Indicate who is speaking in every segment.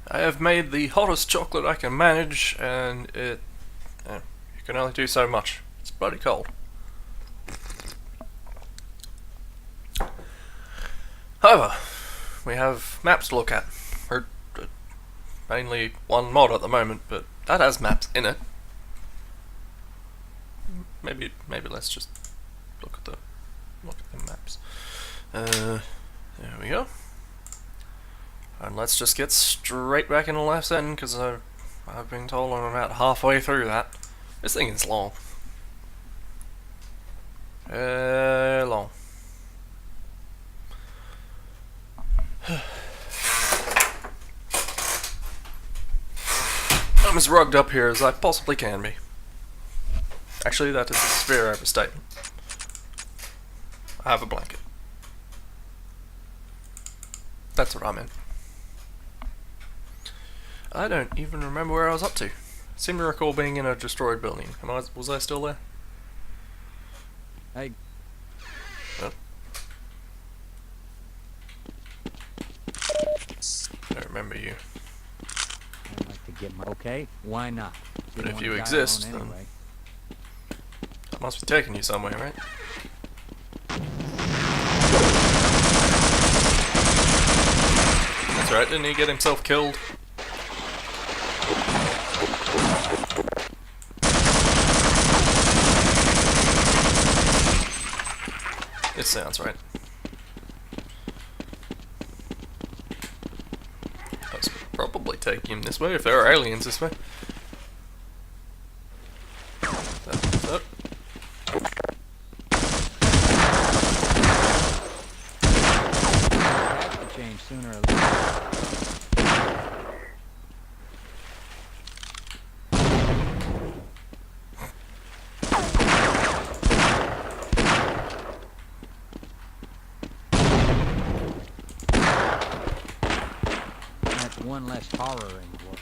Speaker 1: I have made the hottest chocolate I can manage, and you can only do so much. It's bloody cold. However, we have maps to look at. Mainly one mod at the moment, but that has maps in it. Maybe let's just look at the maps. There we go. And let's just get straight back into Life's End, because I've been told I'm about halfway through that. This thing is long. Long. I'm as rugged up here as I possibly can be. Actually, that is a severe overstatement. I have a blanket. That's what I meant. I don't even remember where I was up to. I seem to recall being in a destroyed building. Was I still there?
Speaker 2: Hey.
Speaker 1: Oh. I don't remember you.
Speaker 2: I'd like to get my... Okay, why not?
Speaker 1: But if you exist, then...
Speaker 2: Anyway.
Speaker 1: I must be taking you somewhere, right? That's right, didn't he get himself killed? It sounds right. I was probably taking him this way if there are aliens this way. Up.
Speaker 2: That could change sooner or later. That's one less horror in the world.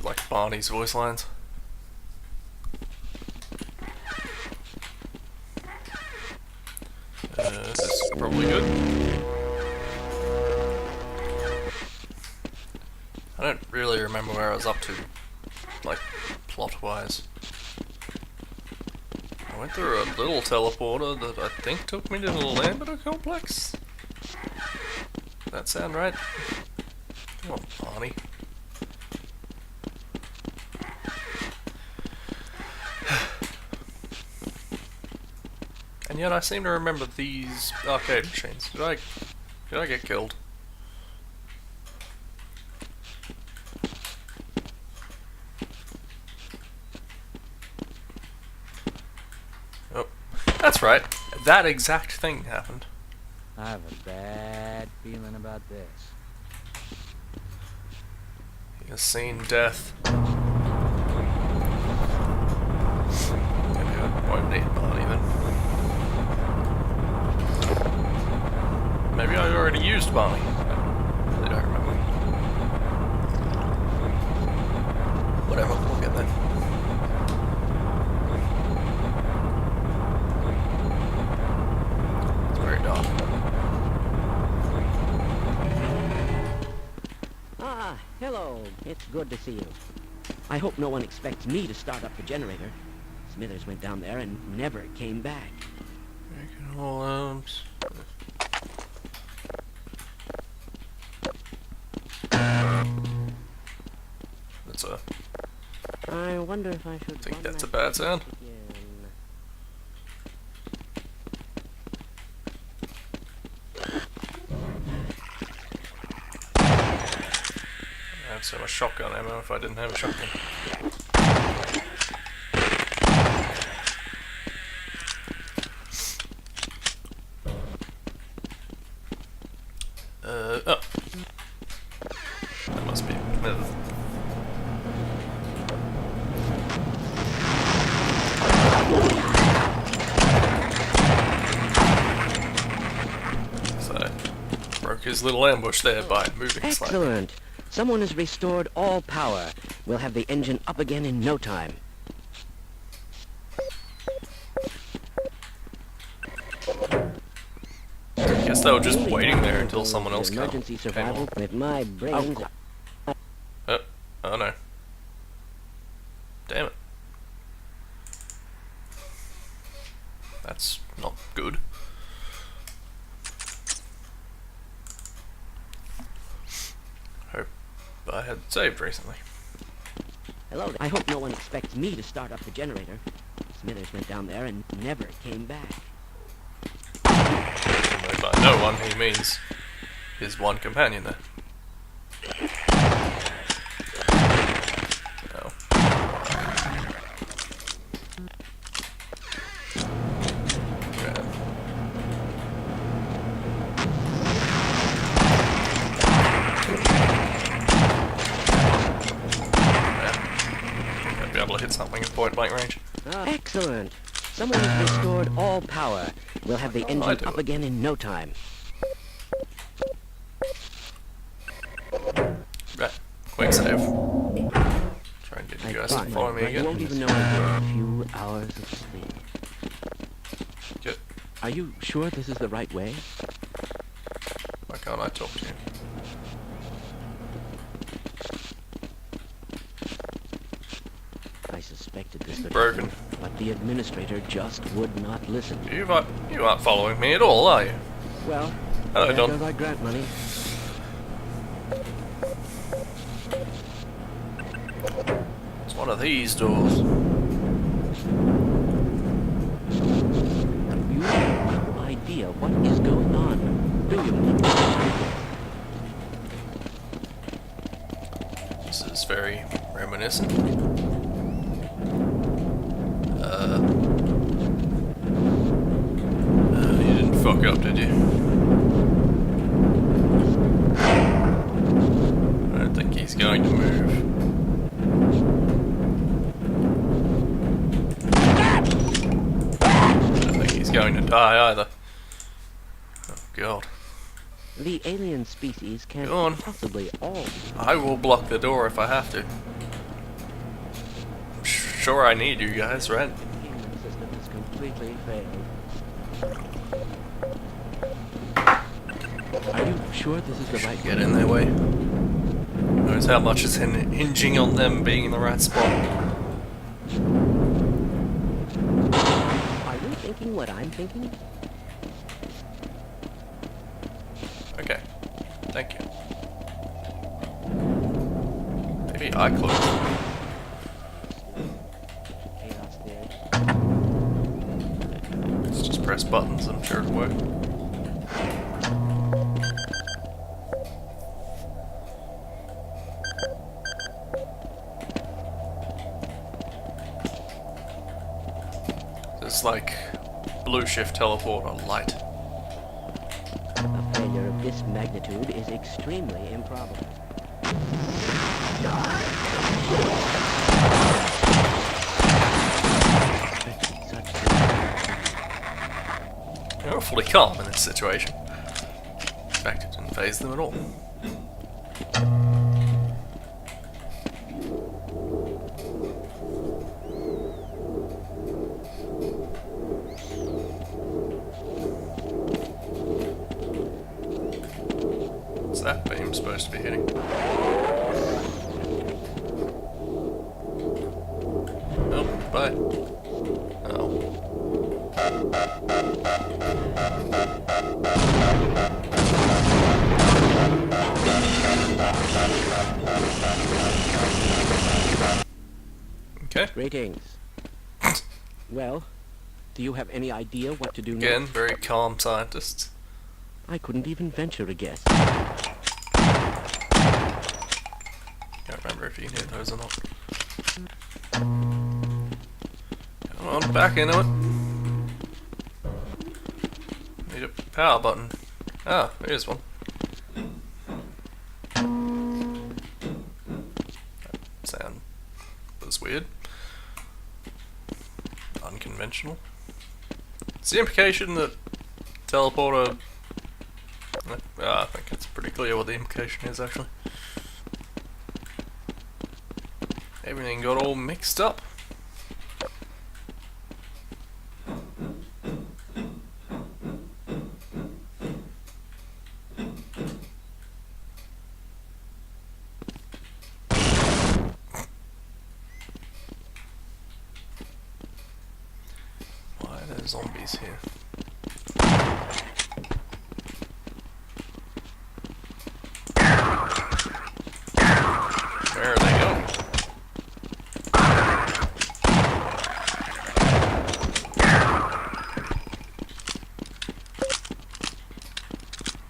Speaker 1: Like Barney's voice lines. This is probably good. I don't really remember where I was up to, like, plot-wise. I went through a little teleporter that I think took me to the Lambda complex. Does that sound right? Come on, Barney. And yet I seem to remember these arcade machines. Did I get killed? Oh, that's right. That exact thing happened.
Speaker 2: I have a bad feeling about this.
Speaker 1: He has seen death. Maybe I won't need Barney then. Maybe I already used Barney. I really don't remember. Whatever, we'll get there. It's very dark.
Speaker 3: Ah, hello. It's good to see you. I hope no one expects me to start up the generator. Smithers went down there and never came back.
Speaker 1: Making all arms. That's a...
Speaker 3: I wonder if I should...
Speaker 1: I think that's a bad sound. I'd have so much shotgun ammo if I didn't have a shotgun. Oh. That must be Smith. So, broke his little ambush there by moving slightly.
Speaker 3: Excellent. Someone has restored all power. We'll have the engine up again in no time.
Speaker 1: guess they were just
Speaker 3: Newly
Speaker 1: waiting there
Speaker 3: captured
Speaker 1: until
Speaker 3: those
Speaker 1: someone else
Speaker 3: emergency
Speaker 1: came
Speaker 3: survival
Speaker 1: on.
Speaker 3: with my brains.
Speaker 1: Oh no. Damn it. That's not good. Hope I had saved recently.
Speaker 3: Hello. I hope no one expects me to start up the generator. Smithers went down there and never came back.
Speaker 1: And by no one, he means his one companion there. Oh. Yeah. I'd be able to hit something at point blank range.
Speaker 3: Excellent. Someone has restored all power. We'll have the
Speaker 1: I
Speaker 3: engine
Speaker 1: do
Speaker 3: up
Speaker 1: it.
Speaker 3: again in no time.
Speaker 1: Right. Quick save. Try and get you guys to
Speaker 3: thought,
Speaker 1: follow me
Speaker 3: but you won't
Speaker 1: again.
Speaker 3: even know I get a few hours of sleep.
Speaker 1: Good.
Speaker 3: Are you sure this is the right way?
Speaker 1: Why can't I talk to you?
Speaker 3: I suspected this would
Speaker 1: Broken.
Speaker 3: happen, but the administrator just would not listen.
Speaker 1: You aren't following me at all, are you?
Speaker 3: Well,
Speaker 1: Hello,
Speaker 3: there
Speaker 1: Don.
Speaker 3: goes our grant money.
Speaker 1: It's one of these doors.
Speaker 3: You have no idea what is going on, do you?
Speaker 1: This is very reminiscent. You didn't fuck up, did you? I don't think he's going to move. I don't think he's going to die either. Oh god.
Speaker 3: The alien species can't
Speaker 1: Go on.
Speaker 3: possibly all be.
Speaker 1: I will block the door if I have to. I'm sure I need you guys, right?
Speaker 3: The human system has completely failed. Are you sure this is the right
Speaker 1: Get
Speaker 3: way?
Speaker 1: in their way. Knows how much is hinging on them being in the right spot.
Speaker 3: Are you thinking what I'm thinking?
Speaker 1: Okay. Thank you. Maybe I closed.
Speaker 3: Chaos theory.
Speaker 1: Let's just press buttons, I'm sure it'll work. It's like blue shift teleporter light.
Speaker 3: A failure of this magnitude is extremely improbable. Such
Speaker 1: They're awfully calm in this situation. In fact, it didn't faze them at all. What's that beam supposed to be hitting? Oh, bye. Oh. Okay.
Speaker 3: Greetings. Well, do you have any idea what to do
Speaker 1: Again,
Speaker 3: next?
Speaker 1: very calm scientists.
Speaker 3: I couldn't even venture a guess.
Speaker 1: Can't remember if you can hit those or not. Come on, back into it. Need a power button. Ah, there's one. That sound was weird. Unconventional. It's the implication that teleporter. I think it's pretty clear what the implication is actually. Everything got all mixed up. zombies here. Where are they going?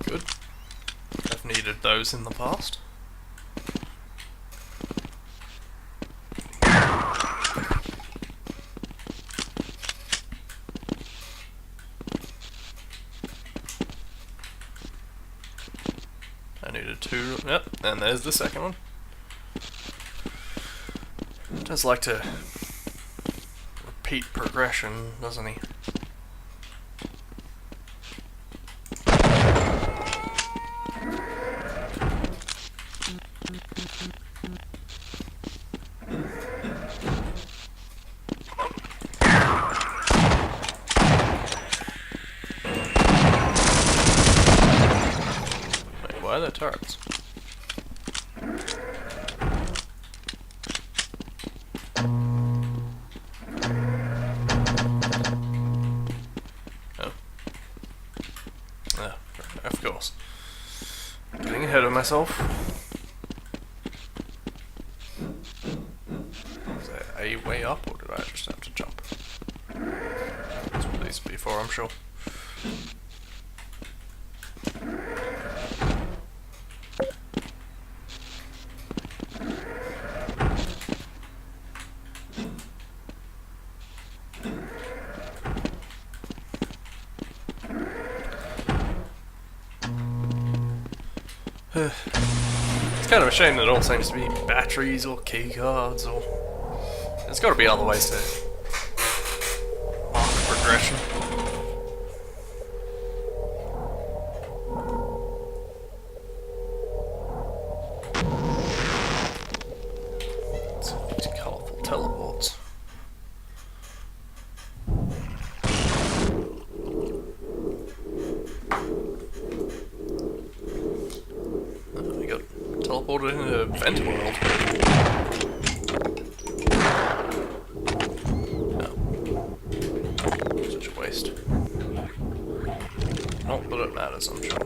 Speaker 1: Good. I've needed those in the past. I needed 2. Yep, and there's the second one. Does like to repeat progression, doesn't he? Wait, why are there turrets? Of course. Getting ahead of myself. Is there a way up, or did I just have to jump? That's what these would be for, I'm sure. It's kind of a shame that it all seems to be batteries or keycards, or there's got to be other ways to mark progression. These colourful teleports. We got teleported into Vent World. No. Such a waste. Not that it matters, I'm sure.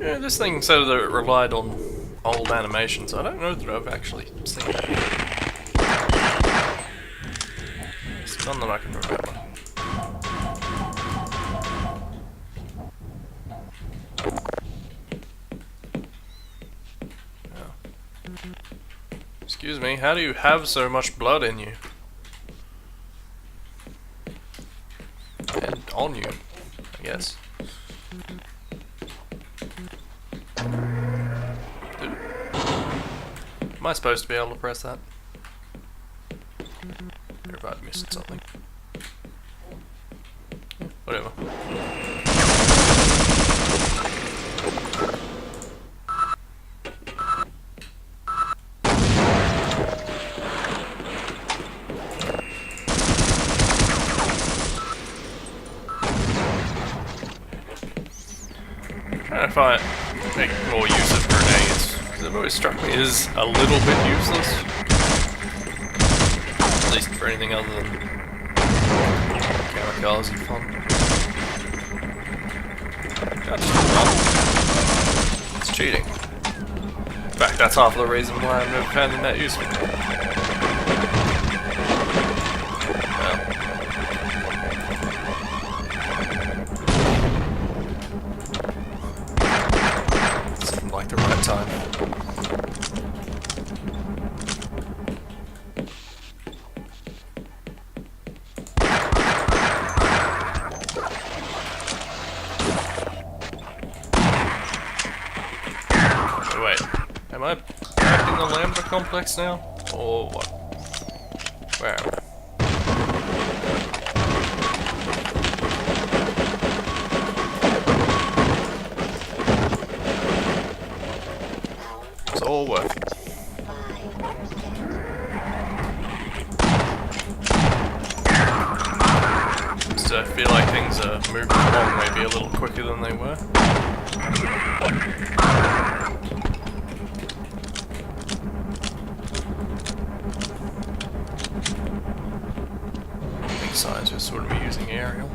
Speaker 1: Yeah, this thing said that it relied on old animations. I don't know that I've actually seen it. It's none that I can remember. Oh. Excuse me, how do you have so much blood in you? And on you, I guess. Am I supposed to be able to press that? Or have I missed something? Yeah, whatever. Trying to make more use of grenades. They've always struck me as a little bit useless. At least for anything other than kamikaze fun. God, it's cheating. In fact, that's half the reason why I've never found them that useful. Seemed like the right time. Wait, am I back in the Lambda complex now? Or what? Where am I? all worth it. So I feel like things are moving along maybe a little quicker than they were. I think scientists would be using aerial.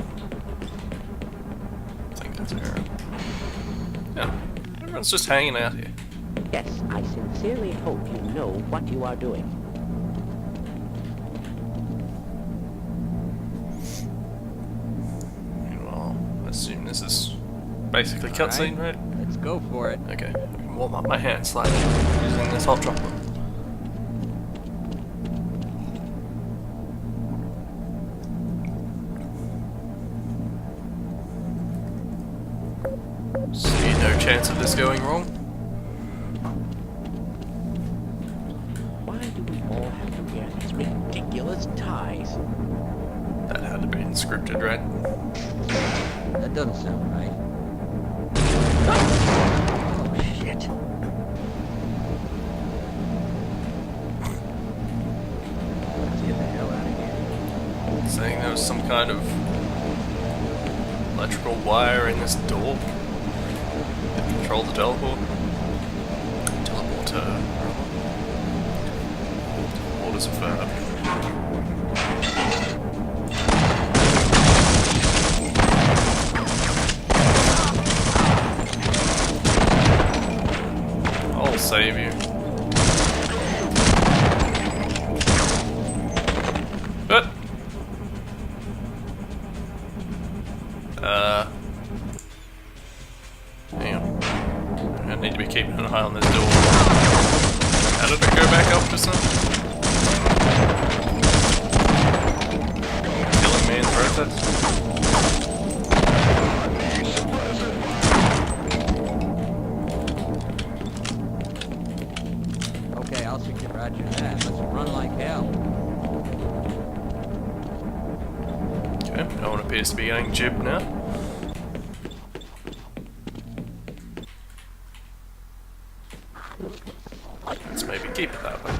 Speaker 1: I think that's aerial. Yeah, everyone's just hanging out here.
Speaker 3: Yes, I sincerely hope you know what you are doing.
Speaker 1: I assume this is basically cutscene, right?
Speaker 2: Let's go for it.
Speaker 1: Okay, I can warm up my hands slightly using this hot chocolate. See no chance of this going wrong.
Speaker 3: Why do we all have to wear these ridiculous ties?
Speaker 1: That had to be scripted, right?
Speaker 2: That doesn't sound right.
Speaker 3: Oh, shit.
Speaker 2: Let's get the hell out of here.
Speaker 1: Saying there was some kind of electrical wire in this door that controlled the teleport. Teleporter. What is a verb? I'll save you. But hang on. I need to be keeping an eye on this door. How did it go back up just now? Killing me in the process?
Speaker 2: Okay, I'll secure Roger that. Let's run like hell.
Speaker 1: Okay, no one appears to be getting jibbed now. Let's maybe keep it that way.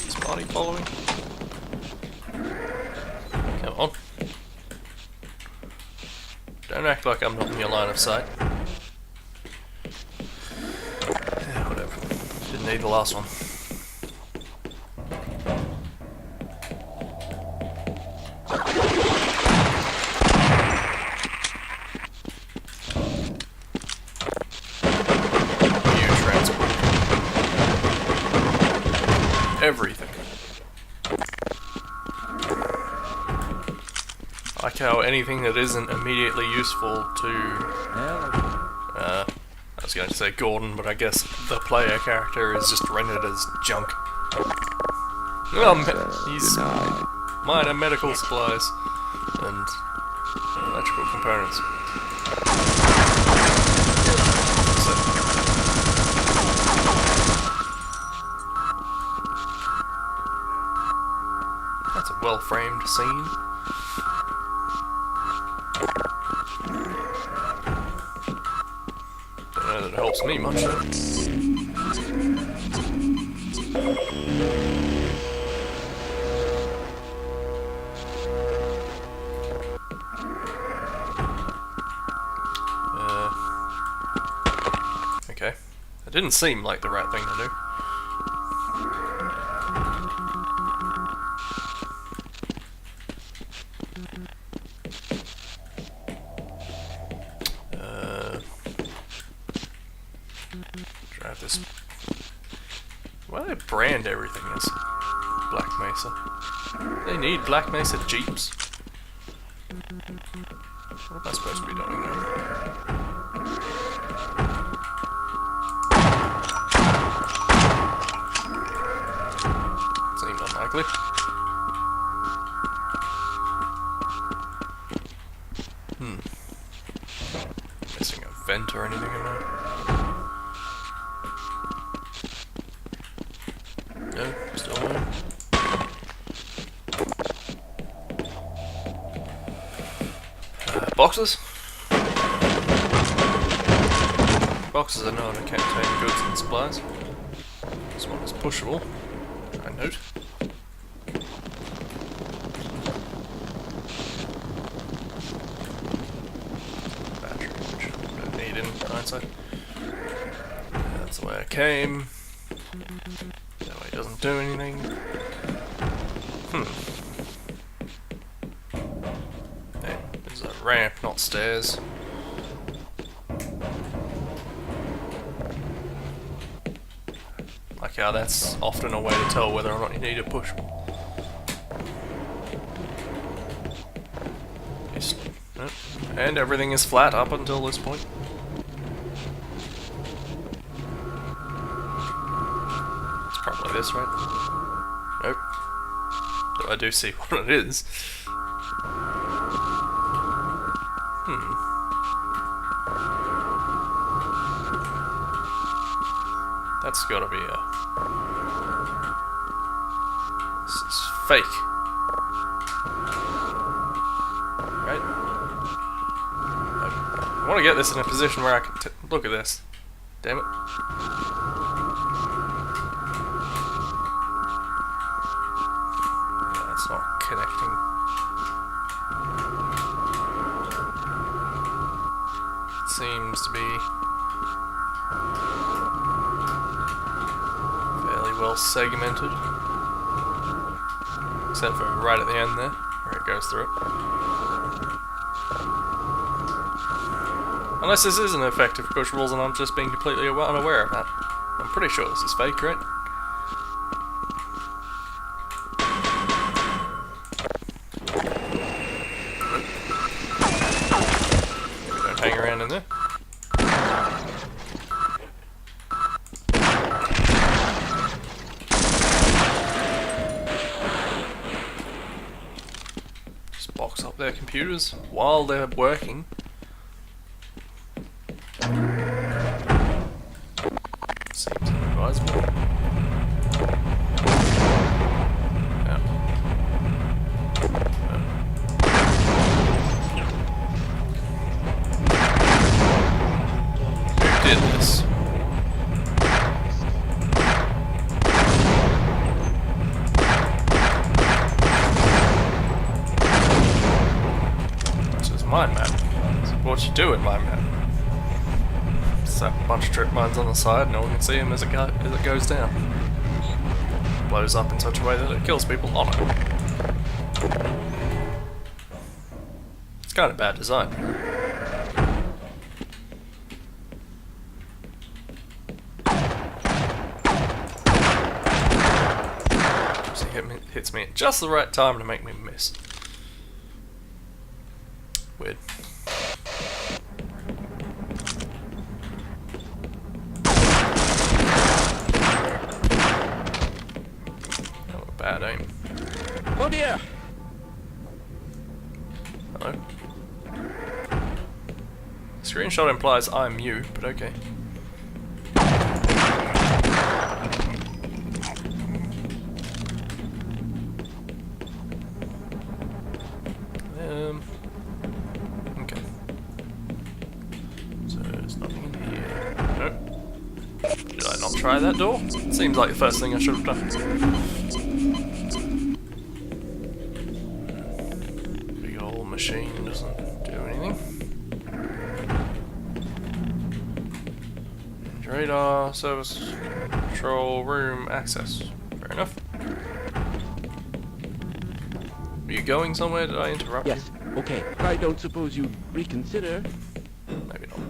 Speaker 1: Is Marty following? Come on. Don't act like I'm not in your line of sight. Yeah, whatever. Didn't need the last one. New transport. Everything. I like how anything that isn't immediately useful to
Speaker 2: Hell,
Speaker 1: I was going to say Gordon, but I guess the player character is just rendered as junk. He's minor medical supplies and electrical components. So, that's a well-framed scene. Don't know that it helps me much though. Okay. It didn't seem like the right thing to do. Drive this. Why do they brand everything as Black Mesa? They need Black Mesa Jeeps. What am I supposed to be doing there? Seems unlikely. Missing a vent or anything in there? No, still no. Boxes? Boxes are known to contain goods and supplies. This one is pushable. I note. Battery, which I don't need in hindsight. That's the way I came. That way it doesn't do anything. Hey, there's a ramp, not stairs. Like how that's often a way to tell whether or not you need a push. Nope. And everything is flat up until this point. It's probably this, right? Nope. Though I do see what it is. That's gotta be a... This is fake. Right? I want to get this in a position where I can look at this. Damn it. Yeah, it's not connecting. It seems to be fairly well segmented. Except for right at the end there, where it goes through it. Unless this is an effective pushables and I'm just being completely unaware of that. I'm pretty sure this is fake, right? Don't hang around in there. Just box up their computers while they're working. Seems inadvisable. Yeah. Who did this? This is my map. This is what you do in my map. Slap a bunch of trip mines on the side, no one can see them as it goes down. Blows up in such a way that it kills people on it. It's kind of bad design. So it hits me at just the right time to make me miss. Weird. Bad aim.
Speaker 3: Oh dear!
Speaker 1: Hello? Screenshot implies I'm you, but okay. Okay. So there's nothing in here. Nope. Did I not try that door? Seems like the first thing I should have done. Machine doesn't do anything. Radar, service, control room, access. Fair enough. Are you going somewhere? Did I interrupt you?
Speaker 3: Yes, okay. I don't suppose you reconsider.
Speaker 1: Maybe not.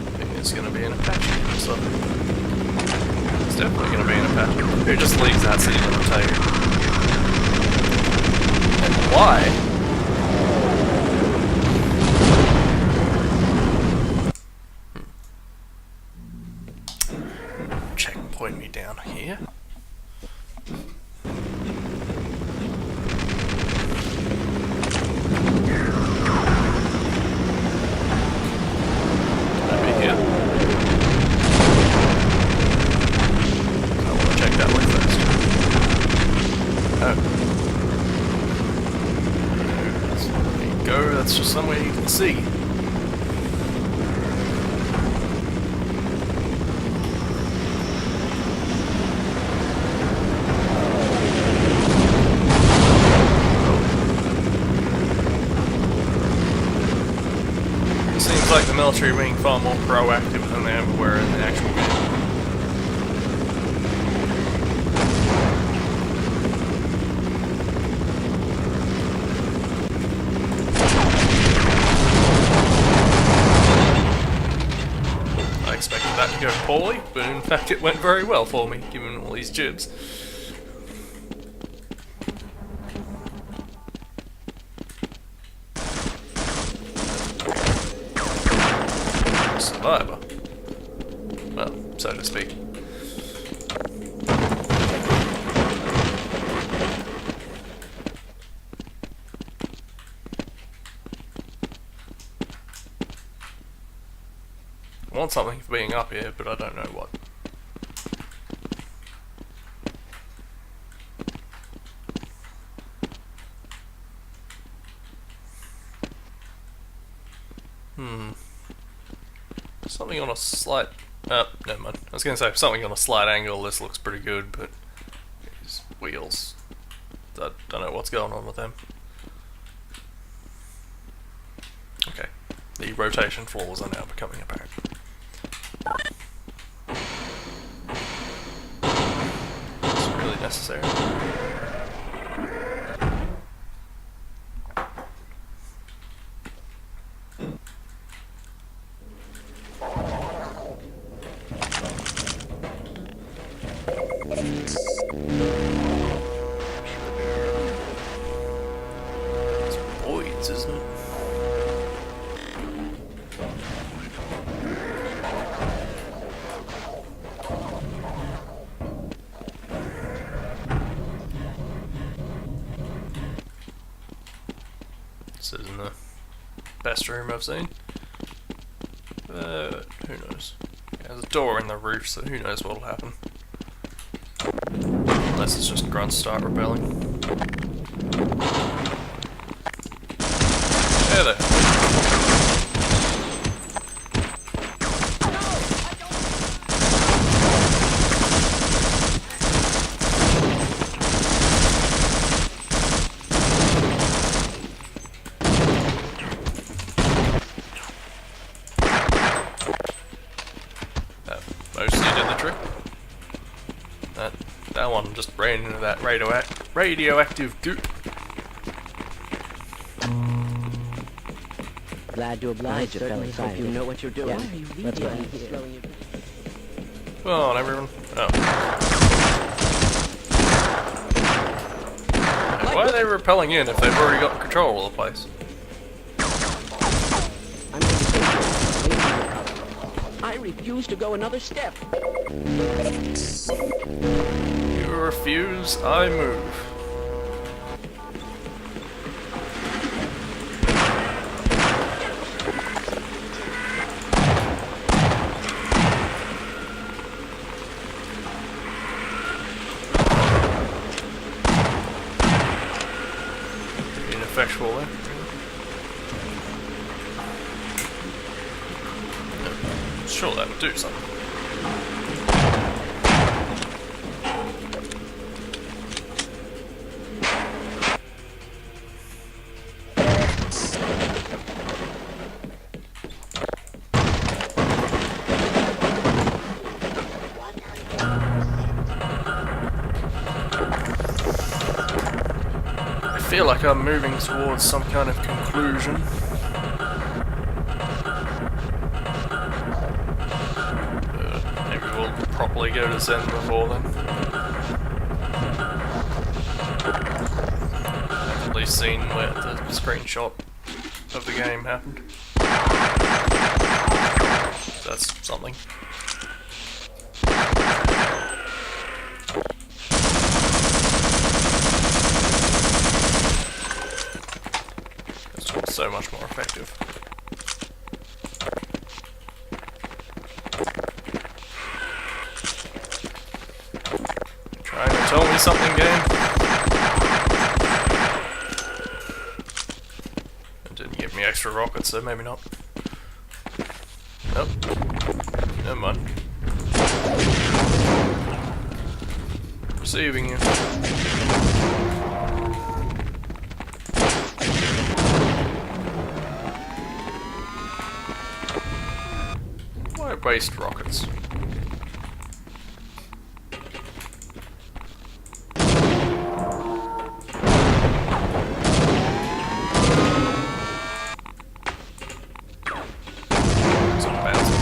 Speaker 1: I think it's gonna be an Apache, so. It's definitely going to be an Apache. Who just leaves that sitting on the table? And why? Checkpoint me down here. sea. Seems like the military being far more proactive than they ever were in the actual game. I expected that to go poorly, but in fact it went very well for me, given all these jibs. Survivor. Well, so to speak. I want something for being up here, but I don't know what. Something on a slight... never mind. I was going to say, something on a slight angle, this looks pretty good, but these wheels... I don't know what's going on with them. Okay. The rotation flaws are now becoming apparent. It's really necessary. It's voids, isn't it? This isn't the best room I've seen. But who knows? There's a door in the roof, so who knows what'll happen. Unless it's just grunts start rebelling. Hey there. That mostly did the trick. That one just ran into that radioactive goop.
Speaker 3: Glad to oblige you, fellas. Hope you know what you're doing.
Speaker 2: Yeah, let's go.
Speaker 1: Come on, everyone. Oh. Why are they repelling in if they've already got control of the place?
Speaker 3: I'm going to take you away from the cover. I refuse to go another step.
Speaker 1: You refuse, I move. Ineffectual there. Sure, that would do something. I feel like I'm moving towards some kind of conclusion. Maybe we'll properly go to Zen before then. I've at least seen where the screenshot of the game happened. That's something. So much more effective. Trying to tell me something, game? It didn't give me extra extra rockets, so maybe not. Nope. Never mind. Receiving you. Wire-based rockets.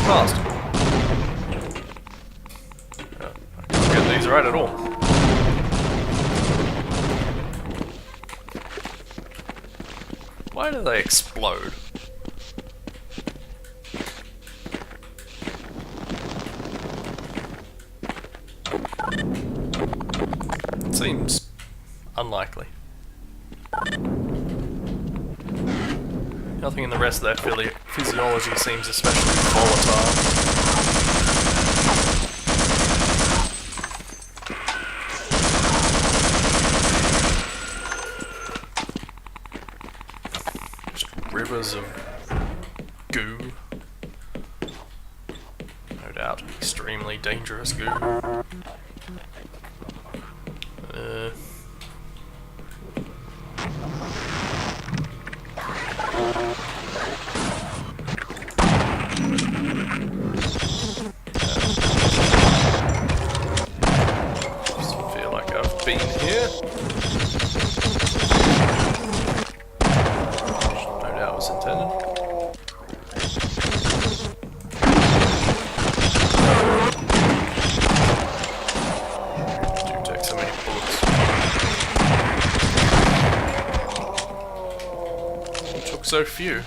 Speaker 1: Fast. I can't get these right at all. Why do they explode? It seems unlikely. Nothing in the rest of their physiology seems especially volatile. Just rivers of goo. No doubt, extremely dangerous goo. Feel like I've been here. No doubt was intended. Do take so many bullets. It took so few.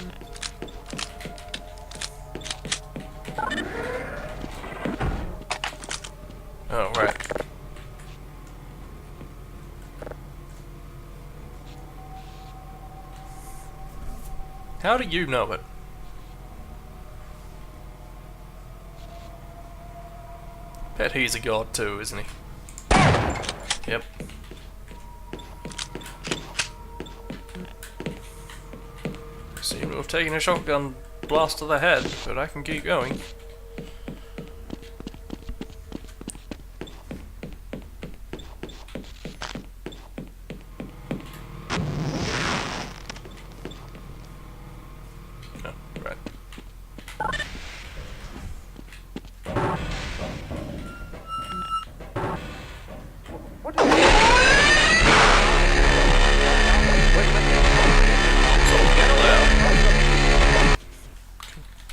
Speaker 1: Oh, right. How do you know it? Bet he's a god too, isn't he? Yep. Seem to have taken a shotgun blast to the head, but I can keep going.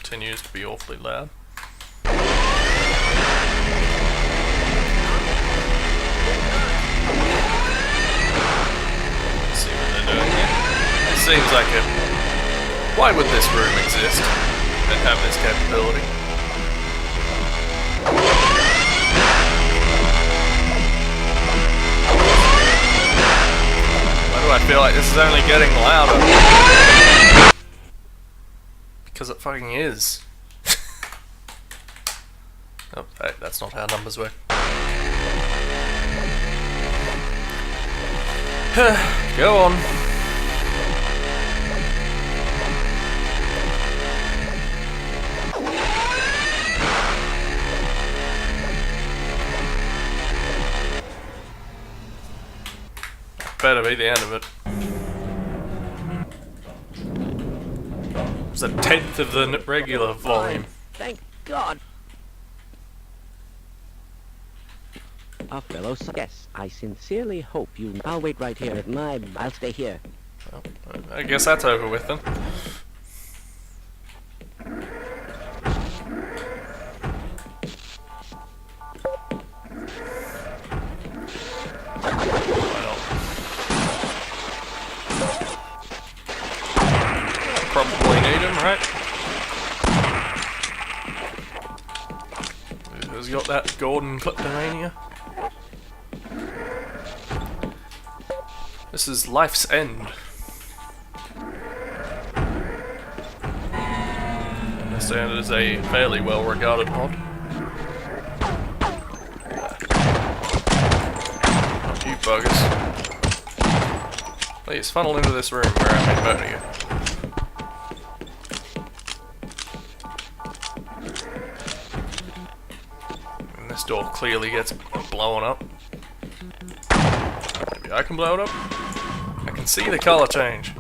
Speaker 1: Continues to be awfully loud. Let's see what they're doing here. It seems like it. Why would this room exist and have this capability? Why do I feel like this is only getting louder? Because it fucking is. Oh, hey, that's not how numbers work. Go on. Better be the end of it. It's a tenth of the regular volume.
Speaker 3: Thank God. A fellow yes, I sincerely hope you... I'll wait right here. I'll stay here.
Speaker 1: Well, I guess that's over with then. Probably need him, right? Who's got that Gordon kleptomania? This is Life's End. I understand it is a fairly well regarded mod. Not you buggers. Please funnel into this room where I may murder you. This door clearly gets blown up. Maybe I can blow it up? I can see the color change.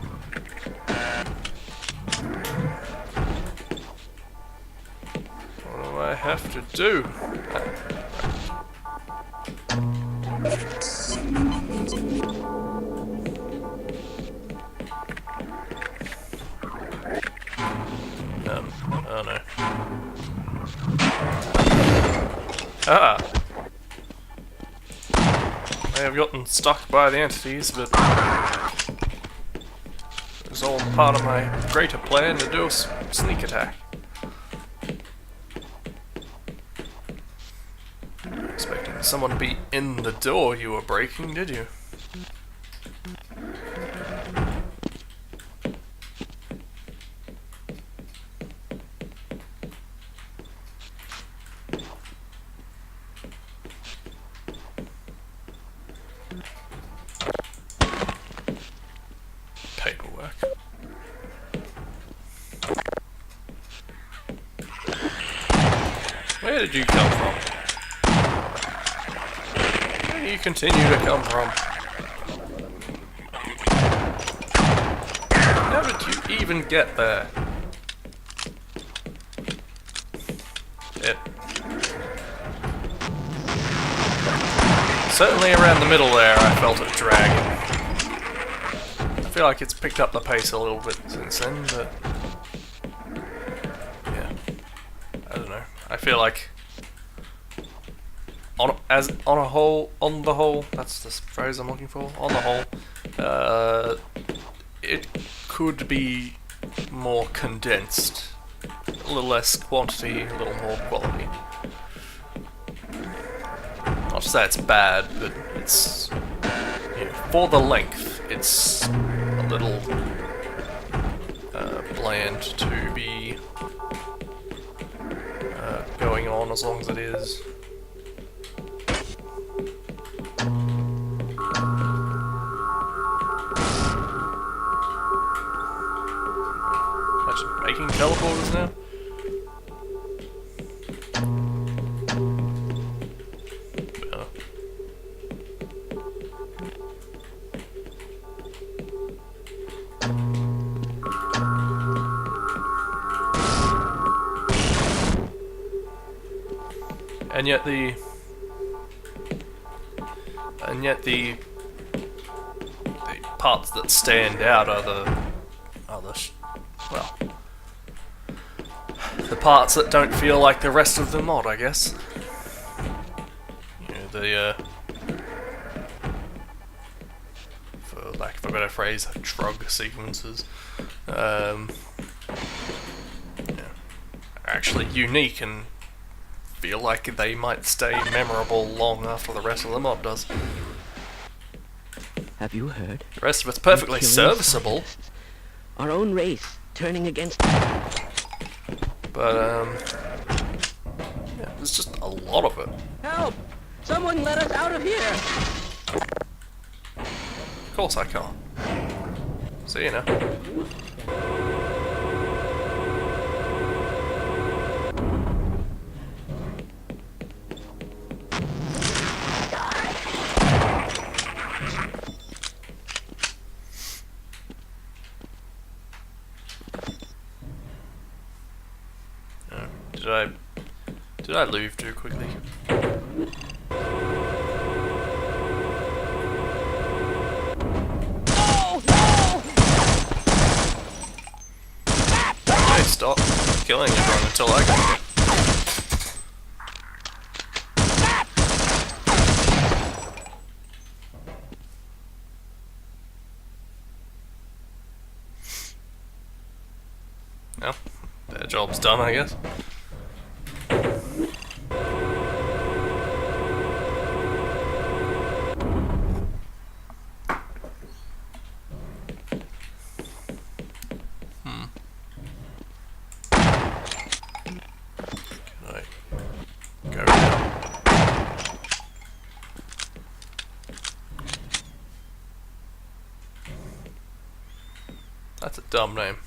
Speaker 1: What do I have to do? Oh no. Ah! I have gotten stuck by the entities, but it was all part of my greater plan to do a sneak attack. Expecting someone to be in the door you were breaking, did you? Paperwork. Where did you come from? Where do you continue to come from? How did you even get there? Certainly around the middle there I felt it dragging. I feel like it's picked up the pace a little bit since then, but yeah, I don't know. I feel like on the whole, that's the phrase I'm looking for. On the whole, it could be more condensed, a little less quantity, a little more quality. Not to say it's bad, but it's, you know, for the length, it's a little bland to be going on as long as it is. Imagine making teleporters now. And yet the parts that stand out are the parts that don't feel like the rest of the mod, I guess. You know, the for lack of a better phrase, shrug sequences, yeah, are actually unique and feel like they might stay memorable long after the rest of the mod does.
Speaker 3: Have you heard?
Speaker 1: The rest of it's perfectly
Speaker 3: Killing
Speaker 1: serviceable,
Speaker 3: scientists. Our own race turning against.
Speaker 1: but yeah, there's just a lot of it.
Speaker 3: Help! Someone let us out of here!
Speaker 1: Of course I can't. See you now. Did I leave too quickly? Hey, stop killing everyone until I get here. No, their job's done, I guess. That's a dumb name.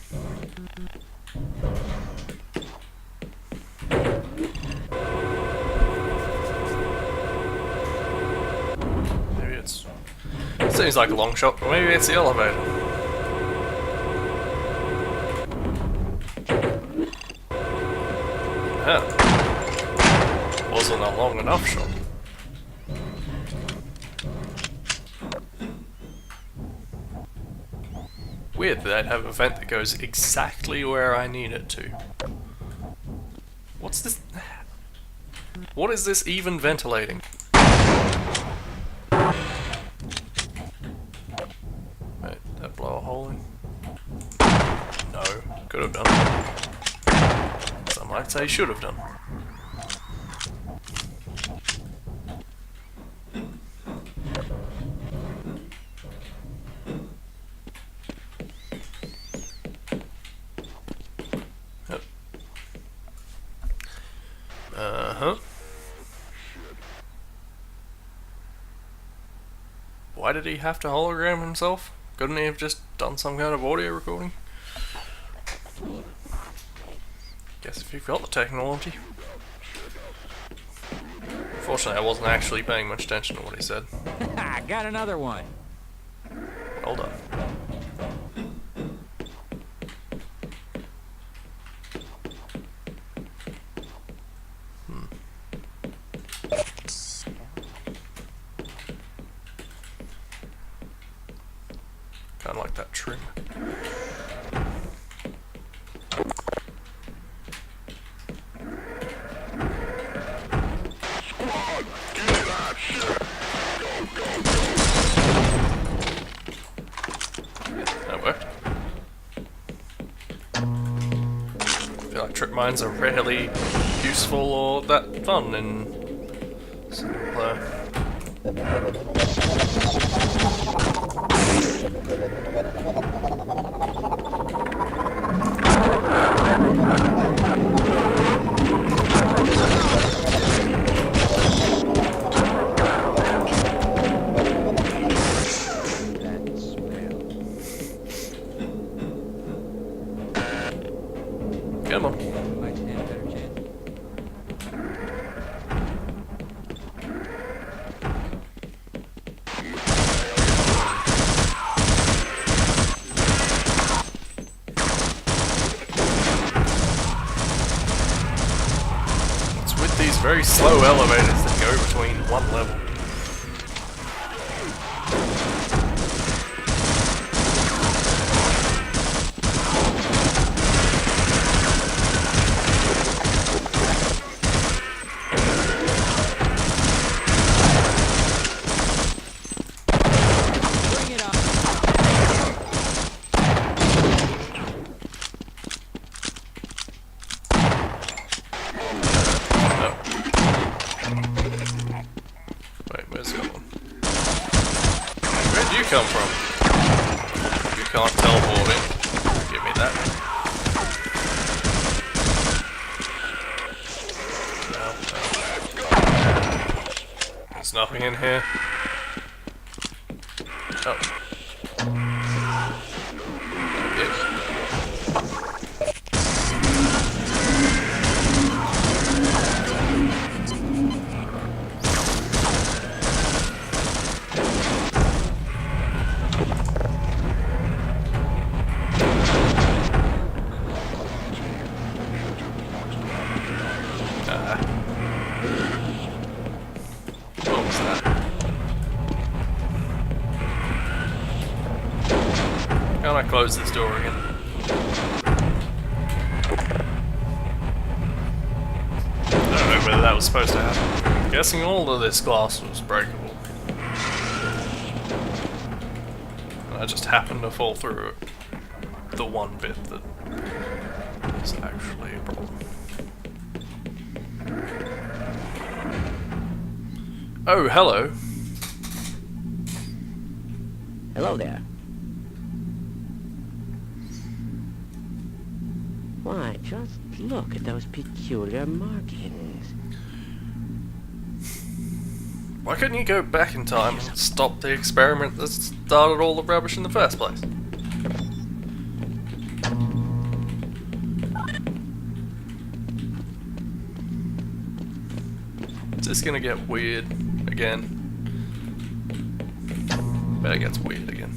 Speaker 1: Seems like a long shot, but maybe it's the elevator. Yeah. Wasn't a long enough shot. Weird that I'd have a vent that goes exactly where I need it to. What's this? What is this even ventilating? Wait, that blow a hole in? No, could have done. Some might say should have done. Yep. Uh-huh. Why did he have to hologram himself? Couldn't he have just done some kind of audio recording? Guess if you've got the technology. Fortunately, I wasn't actually paying much attention to what he said.
Speaker 2: Got another one.
Speaker 1: Well done. Kind of like that trim. That worked. I feel like trip mines are rarely useful or that fun in single player. Come on.
Speaker 2: Might stand a better chance.
Speaker 1: It's with these very slow elevators that go between one level.
Speaker 2: Bring it up.
Speaker 1: Oh. Wait, where's the other one? Where'd you come from? You can't teleport in. Give me that. No. There's nothing in here. Oh. Yes. What was that? How do I close this door again? I don't know whether that was supposed to happen. I'm guessing all of this glass was breakable. And I just happened to fall through the one bit that is actually a problem. Oh, hello.
Speaker 3: Hello there. Why, just look at those peculiar markings.
Speaker 1: Why couldn't you go back in time and stop the experiment that started all the rubbish in the first place? Is this gonna get weird again? But it gets weird again.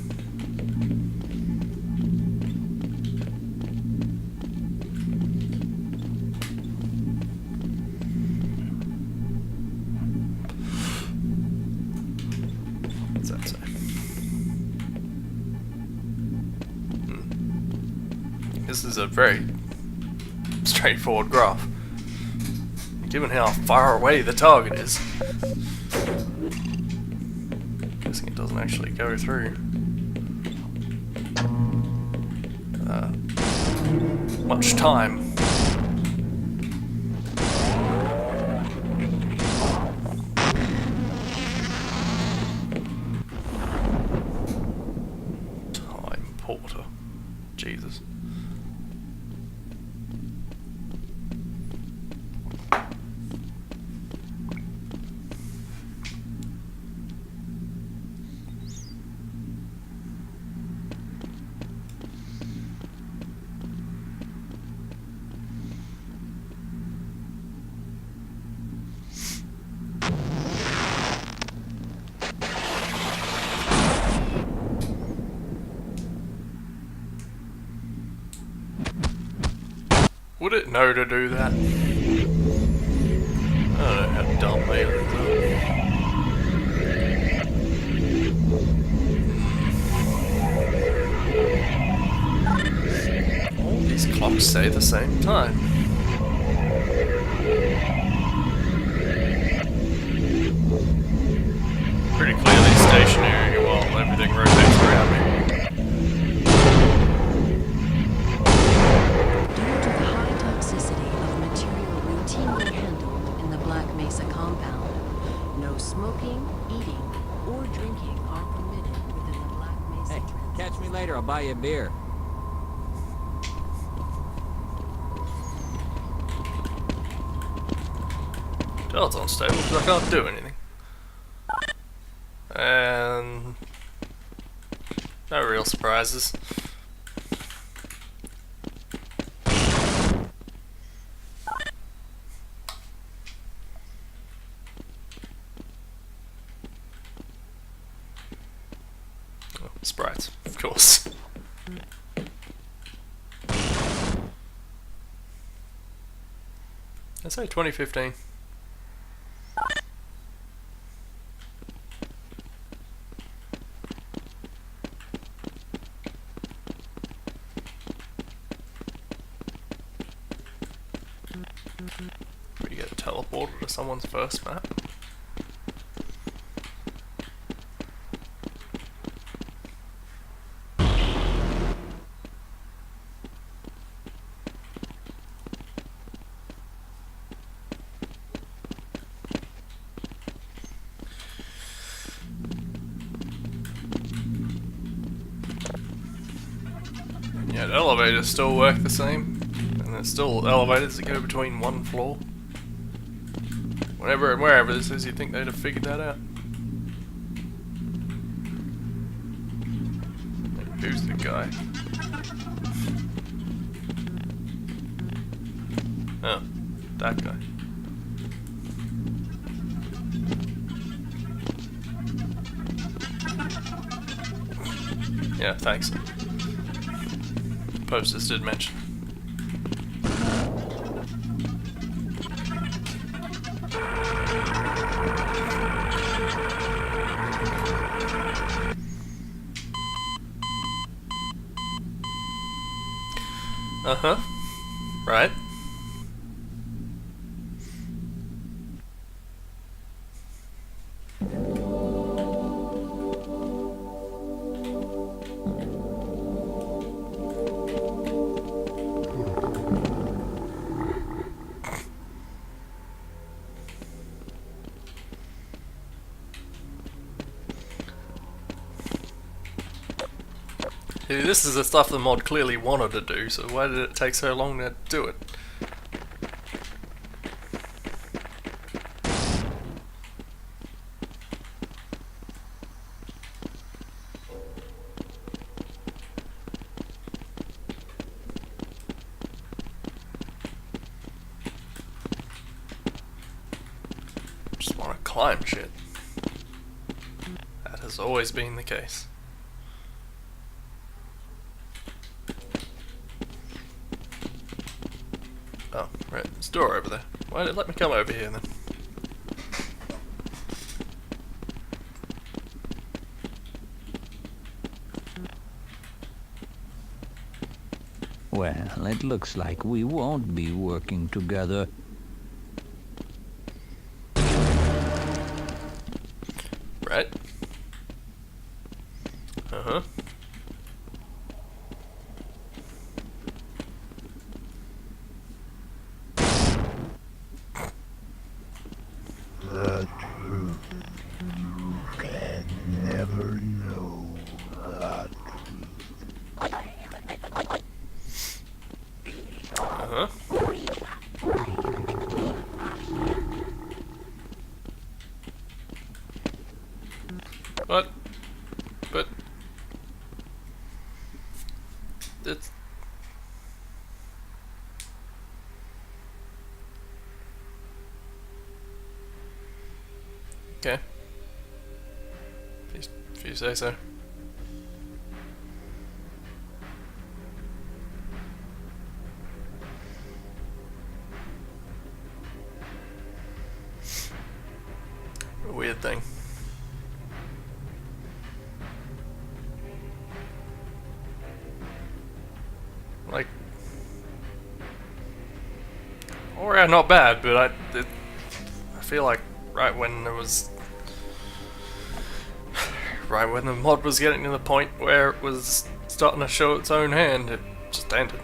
Speaker 1: What's that say? This is a very straightforward graph. Given how far away the target is. Guessing it doesn't actually go through much time. Time porter. Jesus. Would it know to do that? I don't know how dumb aliens are. All these clocks say the same time. Pretty clearly stationary while everything rotates around me.
Speaker 4: Smoking, eating, or drinking are permitted within the Black Mesa
Speaker 2: Hey, catch me later, I'll buy you a beer.
Speaker 1: Tell it's unstable because I can't do anything. And no real surprises. Sprites, of course. I say 2015. We get teleported to someone's first map. Yeah, the elevators still work the same, and there's still elevators that go between one floor. Whenever and wherever this is, you'd think they'd have figured that out. Like, who's the guy? Oh, that guy. Yeah, thanks. Posters did mention. Uh-huh. Right. See, this is the stuff the mod clearly wanted to do, so why did it take so long to do it? Just want to climb shit. That has has always been the case. Oh, right, there's a door over there. Why did it let me come over here then?
Speaker 2: Well, it looks like we won't be working together.
Speaker 1: Right? Uh-huh.
Speaker 5: The truth. You can never know the
Speaker 1: Uh-huh. What? But... It's... Okay. If you say so. A weird thing. Like... Alright, not bad, but I feel like right when there was... Right when the mod was getting to the point where it was starting to show its own hand, it just ended.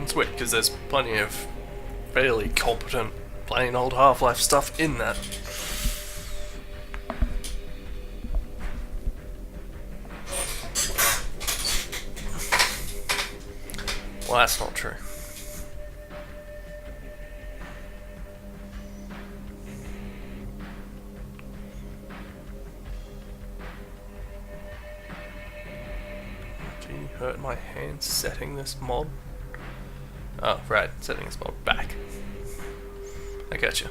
Speaker 1: It's weird because there's plenty of fairly competent plain old Half-Life stuff in that. Well, that's not true. Gee, hurt my hand setting this mod. Oh, right, setting this mod back. I got you.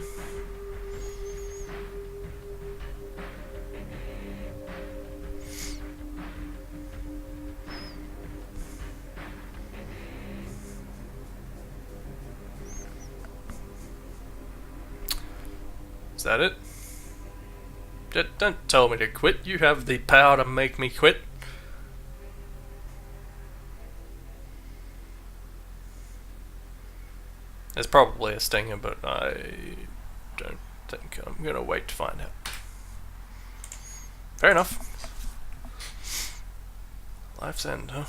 Speaker 1: Is that it? Don't tell me to quit. You have the power to make me quit. There's probably a stinger, but I don't think I'm gonna wait to find out. Fair enough. Life's End, huh?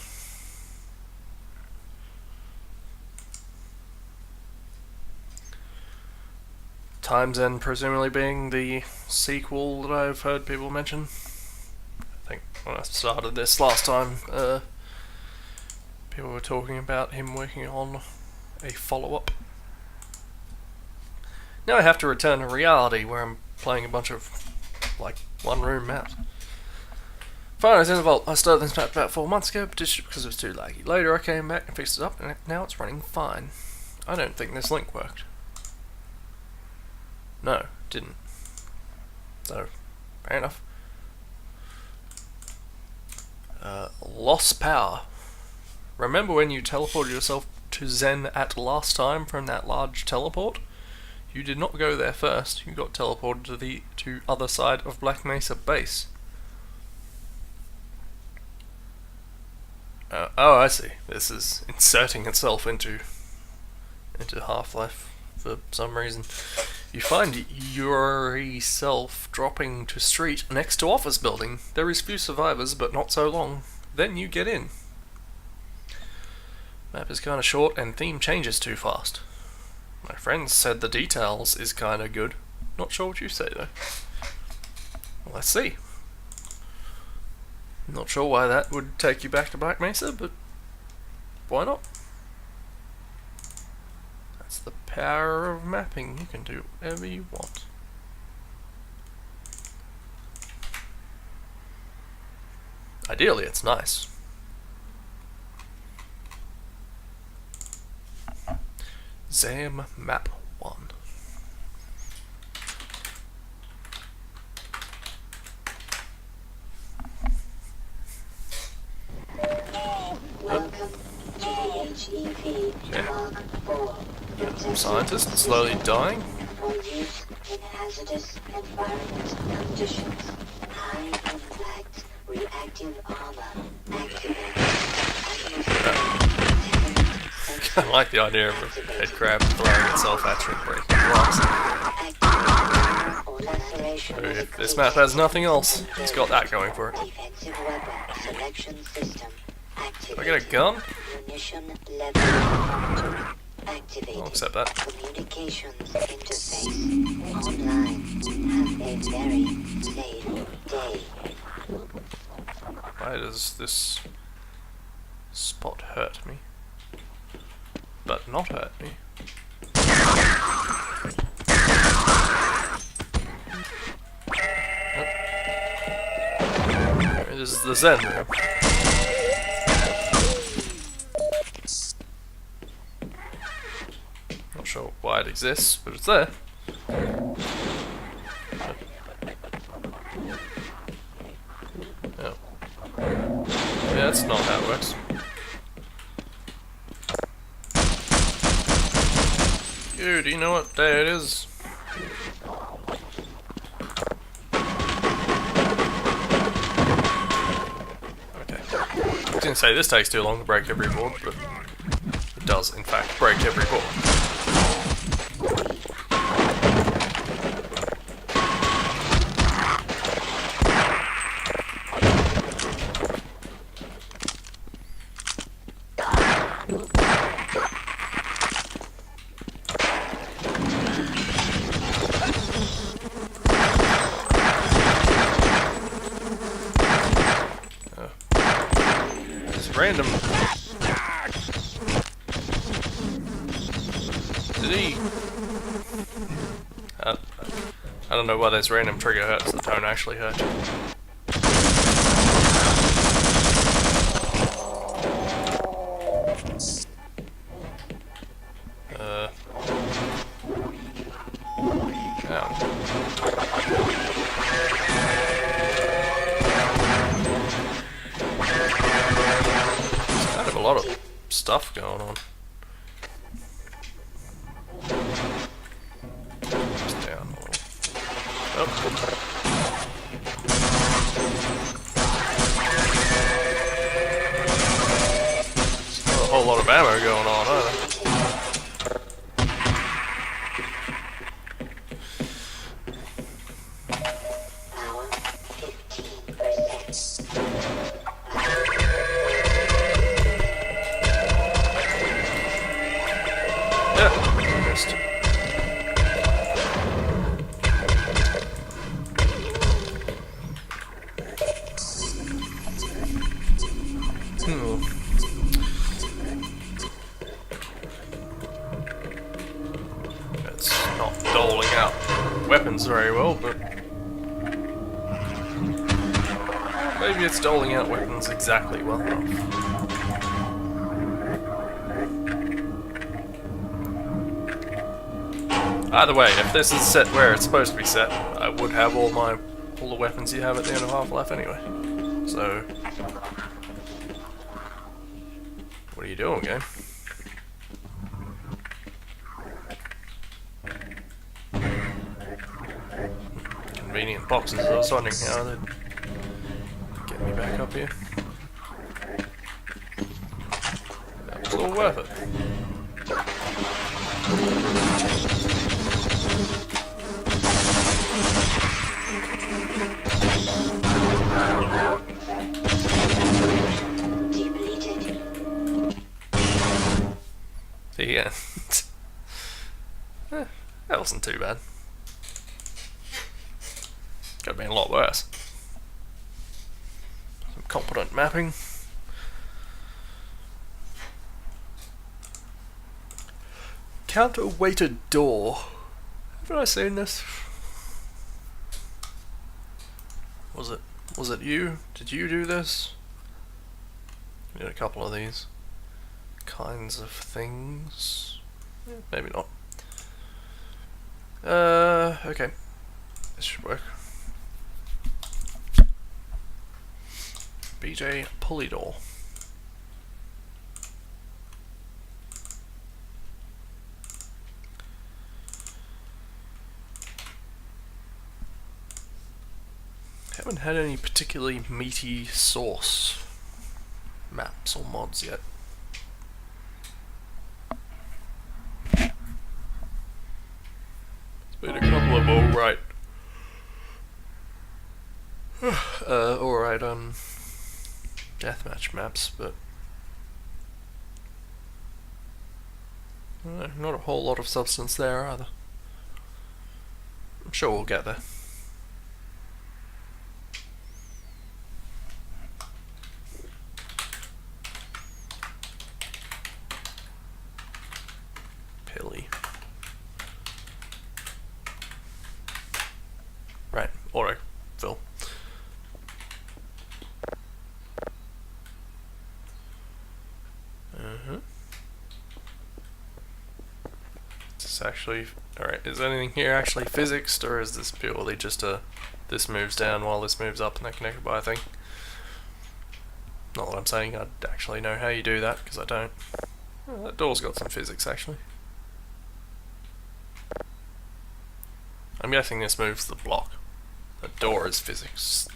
Speaker 1: Time's End presumably being the sequel that I've heard people mention. I think when I started this last time, people were talking about him working on a follow-up. Now I have to return to reality where I'm playing a bunch of, like, one-room maps. Fine, it's in the vault. I started this map about 4 months ago, but just because it was too laggy. Later I came back and fixed it up, and now it's running fine. I don't think this link worked. No, it didn't. So, fair enough. Lost power. Remember when you teleported yourself to Zen at last time from that large teleport? You did not go there first. You got teleported to the other side of Black Mesa base. Oh, I see. This is inserting itself into Half-Life for some reason. You find yourself dropping to street next to office building. There is few survivors, but not so long. Then you get in. Map is kinda short and theme changes too fast. My friends said the details is kinda good. Not sure what you say though. Well, let's see. Not sure why that would take you back to Black Mesa, but why not? That's the power of mapping. You can do whatever you want. Ideally, it's nice. Zam map 1.
Speaker 6: Welcome to HEV Mark 4.
Speaker 1: Scientist slowly dying.
Speaker 6: For use in hazardous environment conditions. High impact reactive armor activated.
Speaker 1: I like the idea of a head crab throwing itself at you and breaking blocks. So if this map has nothing else, it's got that going for it.
Speaker 6: Defensive weapon selection system
Speaker 1: Do I get a gun?
Speaker 6: Munition level activated.
Speaker 1: I'll accept that.
Speaker 6: Communications interface online. Have a very safe day.
Speaker 1: Why does this spot hurt me? But not hurt me. Yep. This is the Zen room. Not sure why it exists, but it's there. Oh. Yeah, that's not how it works. Dude, do you know what day it is? Okay. I was gonna say this takes too long to break every board, but it does in fact break every board. Random. Did he? I don't know why this random trigger hurts that don't actually hurt you. A lot of stuff going on. Just down a little. Oh. Not a whole lot of ammo going on, either. It's not doling out weapons very well, but maybe it's doling out weapons exactly well enough. Either way, if this is set where it's supposed to be set, I would have all the weapons you have at the end of Half-Life anyway. So, what are you doing, game? Convenient boxes. I was wondering how they'd get me back up here. That was all worth it. The end. That wasn't too bad. Could have been a lot worse. Some competent mapping. Counterweighted door. Haven't I seen this? Was it you? Did you do this? Need a couple of these kinds of things. Maybe not. Okay. This should work. BJ pulley door. Haven't had any particularly meaty source maps or mods yet. It's been a couple of alright deathmatch maps, but not a whole lot of substance there either. I'm sure we'll get there. Pilly. Right, autofill. Is this actually... Alright, is anything here actually physicsed, or is this purely just a... This moves down while this moves up and they're connected by a thing? Not that I'm saying I'd actually know how you do that, because I don't. Oh, that door's got some physics, actually. I'm guessing this moves the block. The door is physics.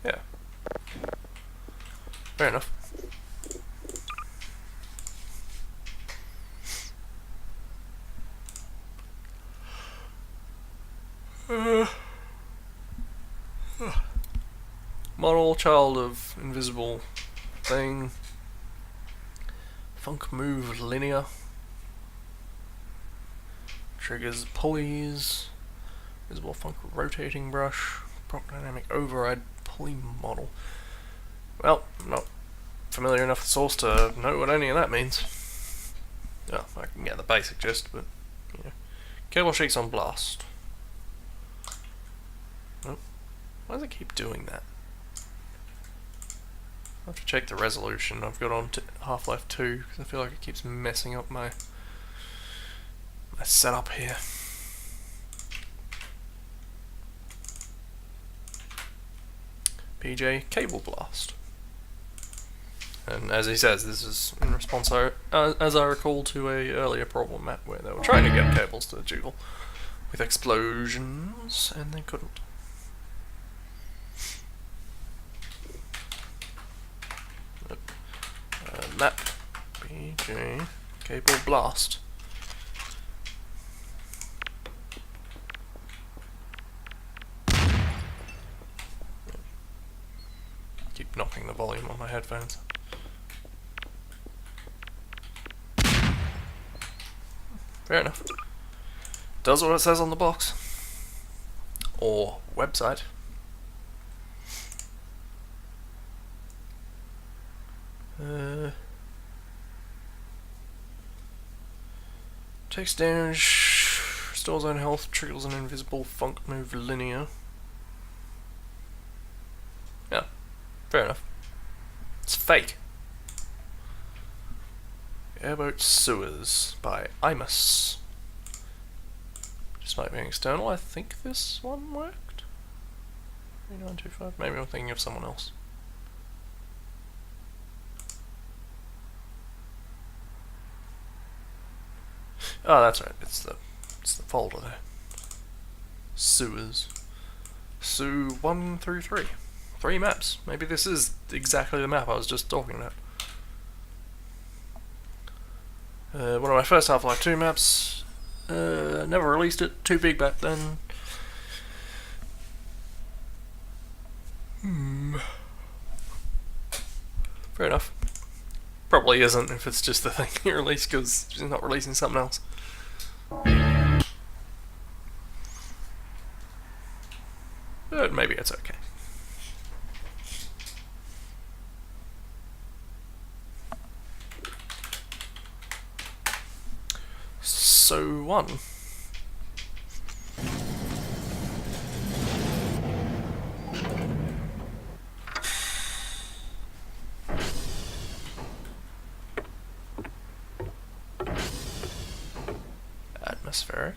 Speaker 1: Yeah. Fair enough. Model, child of invisible thing. Funk move linear. Triggers pulleys. Visible funk rotating brush. Proc dynamic override pulley model. Well, I'm not familiar enough with the source to know what any of that means. Well, I can get the basic gist, but you know. Cable shakes on blast. Oh, why does it keep doing that? I have to check the resolution I've got on Half-Life 2 because I feel like it keeps messing up my setup here. PJ cable blast. And as he says, this is in response, as I recall, to a earlier problem map where they were trying to get cables to jiggle with explosions and they couldn't. Map BJ cable blast. Keep knocking the volume on my headphones. Fair enough. Does what it says on the box or website. Takes damage, restores own health, triggers an invisible funk move linear. Yeah, fair enough. It's fake. Airboat Sewers by Imus. Despite being external, I think this one worked. 3925. Maybe I'm thinking of someone else. Oh, that's right. It's the folder there. Sewers. Sue 1 through 3. 3 maps. Maybe this is exactly the map I was just talking about. One of my first Half-Life 2 maps. Never released it. Too big back then. Fair enough. Probably isn't if it's just the thing you release because she's not releasing something else. But maybe it's okay. So 1. atmospheric.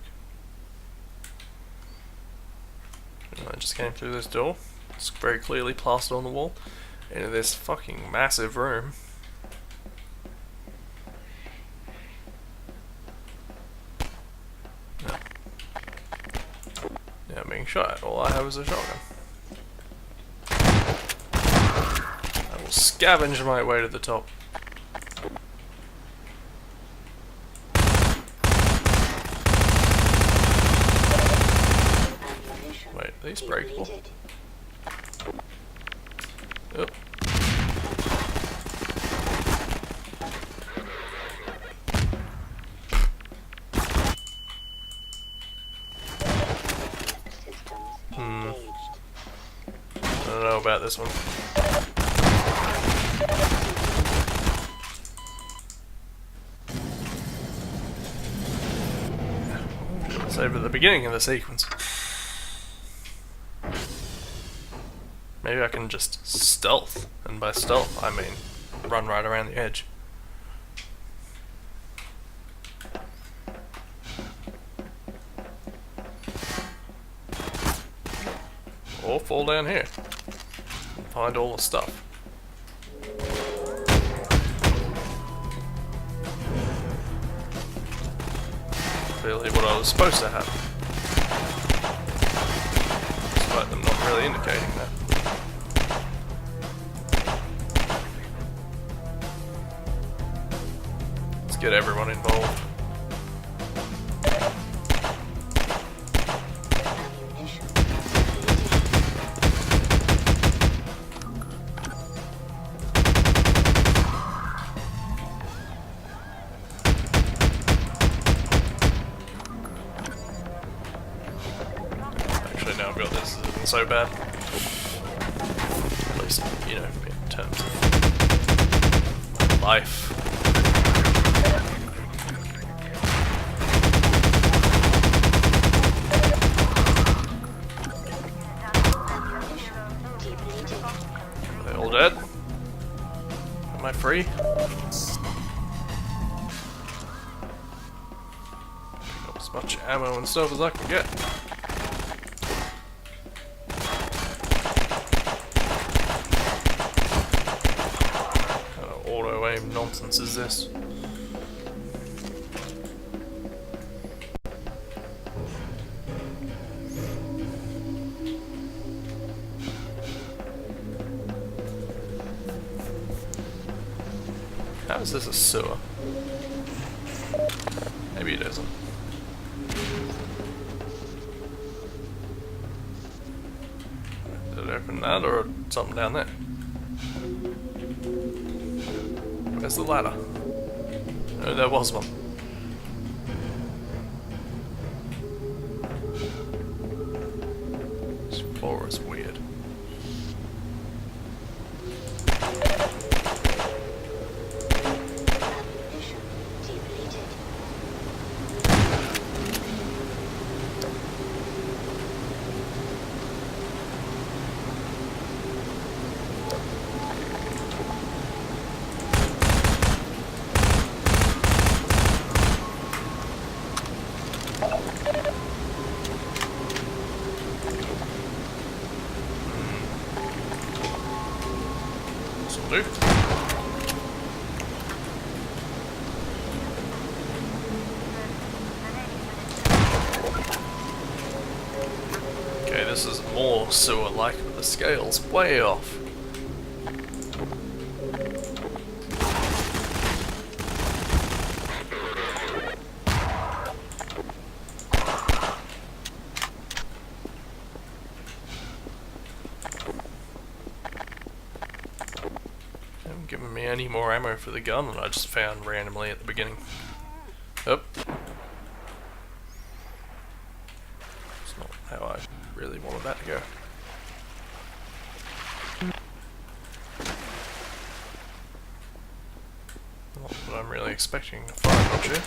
Speaker 1: I just came through this door. It's very clearly plastered on the wall. Into this fucking massive room. No. Now I'm being shot at. All I have is a shotgun. I will scavenge my way to the top. Wait, are these breakable? Oh. I don't know about this one. It's over at the beginning of the sequence. Maybe I can just stealth, and by stealth I mean run right around the edge. Or fall down here and find all the stuff. Clearly what I was supposed to have. Despite them not really indicating that. Let's get everyone involved. Actually, now I've got this, it isn't so bad. At least, you know, in terms of life. Are they all dead? Am I free? Pick up as much ammo and stuff as I can get. What kind of auto-aim nonsense is this? How is this a sewer? Maybe it isn't. Did it open that or something down there? Where's the ladder? Oh, there was one. This floor is weird. This'll do. Okay, this is more sewer-like, but the scale's way off. Haven't given me any more ammo for the gun that I just found randomly at the beginning. Oh. It's not how I really wanted that to go. Not what I'm really expecting to find, not you?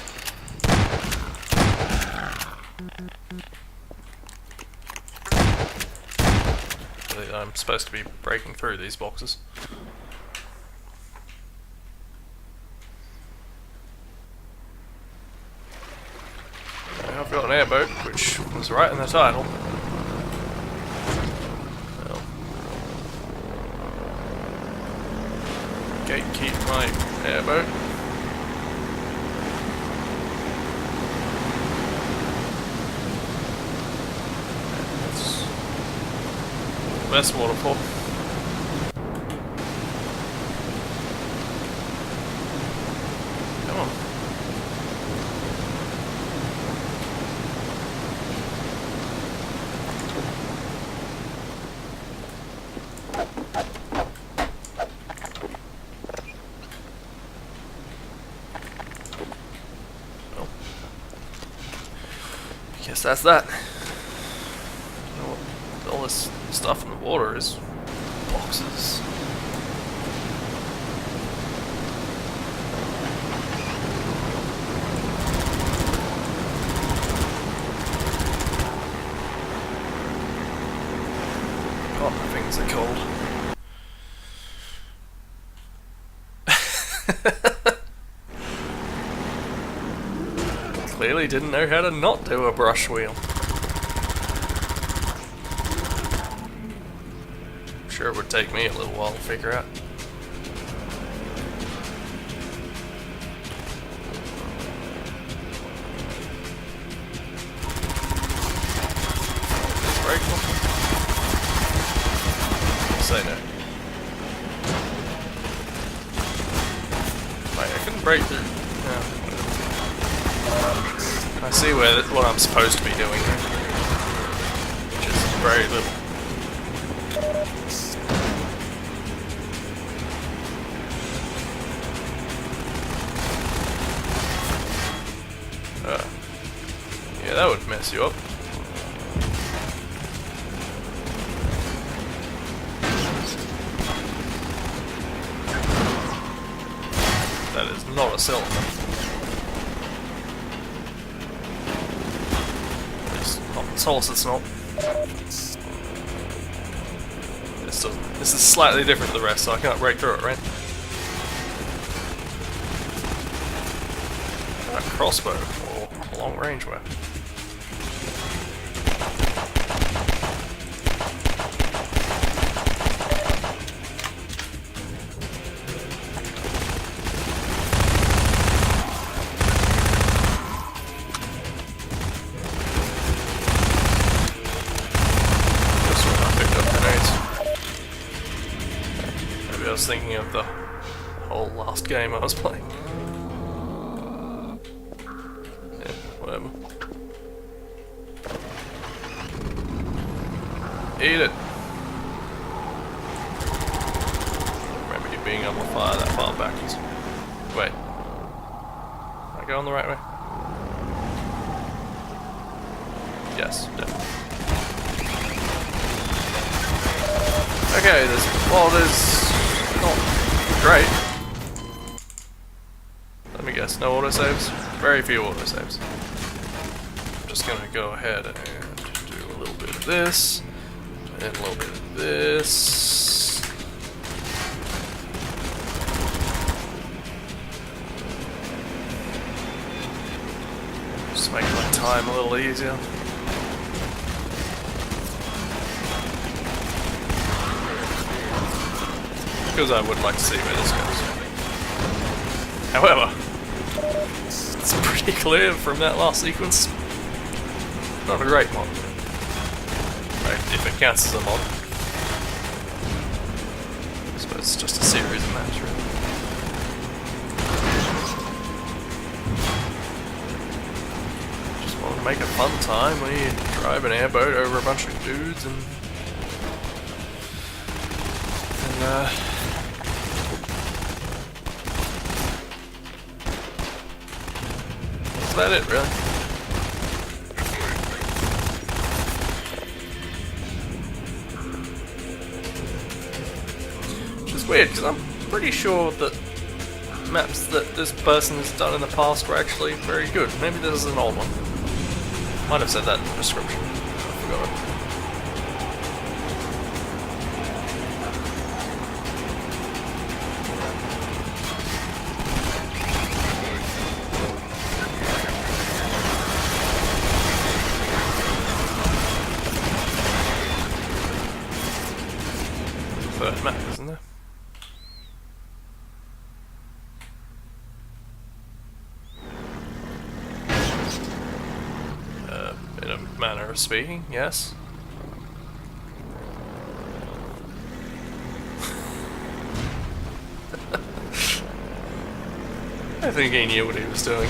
Speaker 1: I'm supposed to be breaking through these boxes. I have got an airboat, which was right in the title. Well, gatekeep my airboat. That's the best waterfall. Come on. Guess that's that. You know what? All this stuff in the water is boxes. God, my fingers are cold. Clearly didn't know how to not do a brush wheel. I'm sure it would take me a little while to figure out. Brake one? Say no. Wait, I couldn't break through. No. I see what I'm supposed to be doing here, which is very little. Yeah, that would mess you up. That is not a cylinder. Source it's not. This is slightly different to the rest, so I can't break through it, right? A crossbow or a long range weapon. I was thinking of the whole last game I was playing. Yeah, whatever. Eat it! Remember you being able to fire that far backwards. Wait. Am I going the right way? Yes, definitely. Okay, there's not great. Let me guess, no autosaves? Very few autosaves. I'm just gonna go ahead and do a little bit of this, and a little bit of this. Just make my time a little easier. Because I would like to see where this goes. However, it's pretty clear from that last sequence, not a great mod. Right, if it counts as a mod. I suppose it's just a series of maps, really. Just wanted to make a fun time when you drive an airboat over a bunch of dudes and that's about it, really. Which is weird, because I'm pretty sure that maps that this person has done in the past were actually very good. Maybe this is an old one. Might have said that in the description. I forgot it. manner of speaking, yes. I think he knew what he was doing.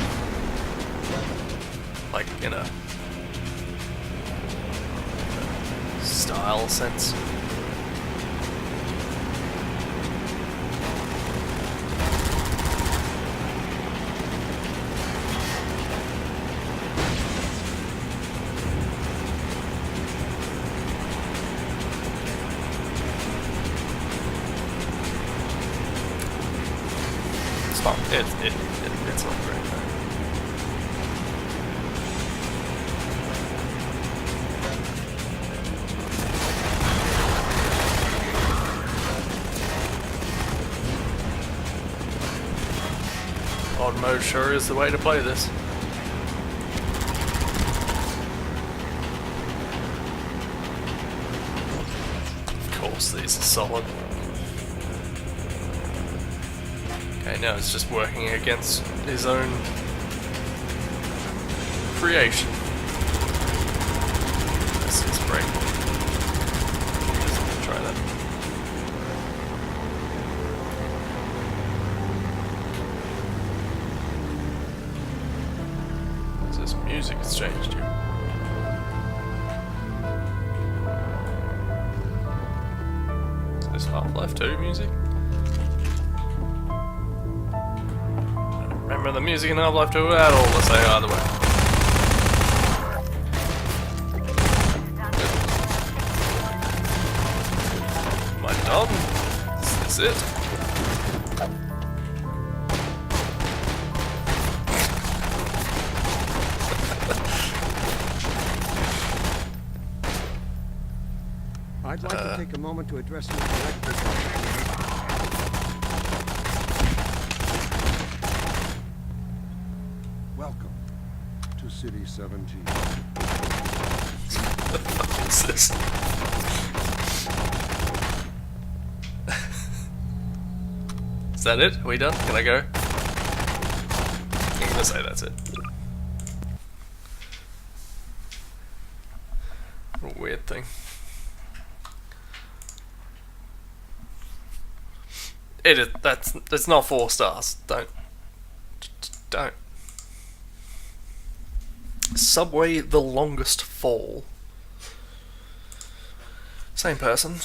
Speaker 1: Like, in a style sense. It's not, it's not great. Odd mode sure is the way to play this. Of course, these are solid. Okay, now it's just working against his own creation. This is great. Let's try that. This music has changed here. Is this Half-Life 2 music? I don't remember the music in Half-Life 2 at all, let's say either way. Am I done? Is this it?
Speaker 7: I'd like to take a moment to address your director. Welcome to City 17.
Speaker 1: What the fuck is this? Is that it? Are we done? Can I go? I'm gonna say that's it. What a weird thing. That's not 4 stars. Don't. Subway: The Longest Fall. Same person.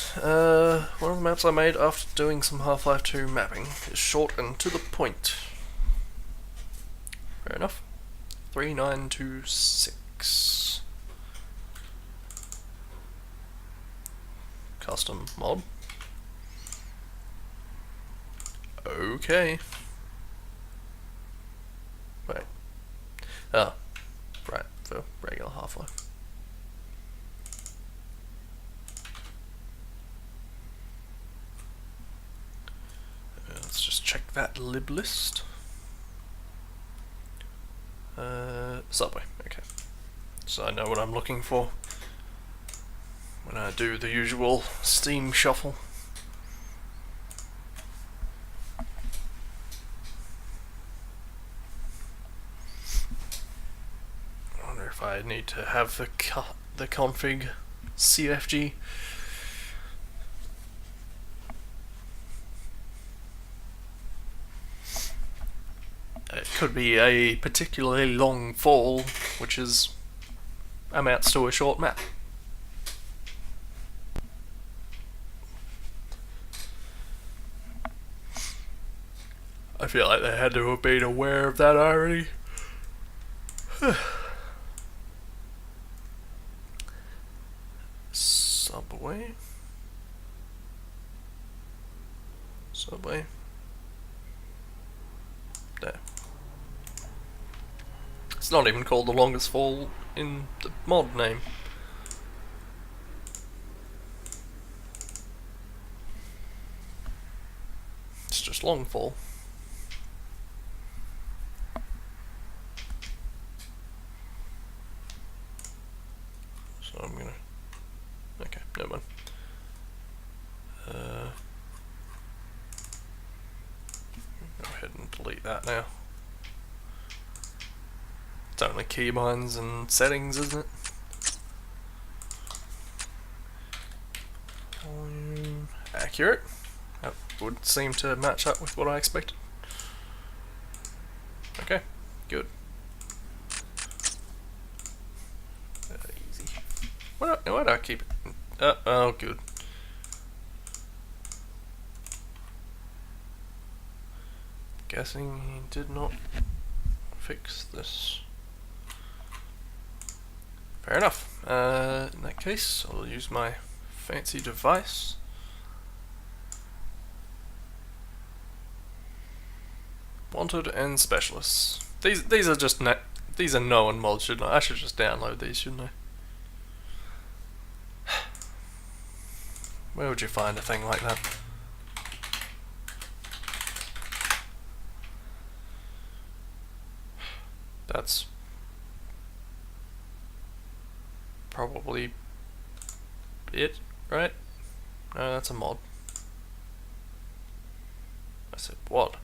Speaker 1: One of the maps I made after doing some Half-Life 2 mapping is short and to the point. Fair enough. 3926. Custom mod. Okay. Wait. Oh. Right, for regular Half-Life. Let's just check that lib list. Subway, okay. So I know what I'm looking for when I do the usual Steam shuffle. I wonder if I need to have the config CFG. It could be a particularly long fall, which is amounts to a short map. I feel like they had to have been aware of that already. Subway. There. It's not even called the longest fall in the mod name. It's just long fall. So I'm gonna... Okay, never mind. Go ahead and delete that now. It's only keybinds and settings, isn't it? accurate. That would seem to match up with what I expected. Okay, good. Easy. Why do I keep it? Oh, good. Guessing he did not fix this. Fair enough. In that case, I'll use my fancy device. Wanted and specialists. These are just these are known mods, shouldn't I? I should just download these, shouldn't I? Where would you find a thing like that? That's probably it, right? No, that's a mod. I said what?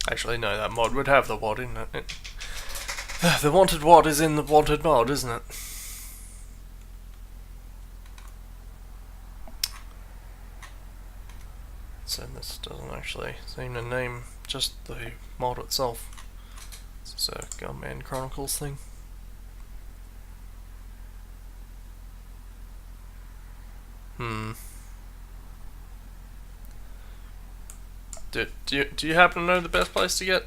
Speaker 1: Actually, no, that mod would have the WOD in it. The wanted WOD is in the wanted mod, isn't it? So this doesn't actually seem to name just the mod itself. It's a Gunman Chronicles thing. Do you happen to know the best place to get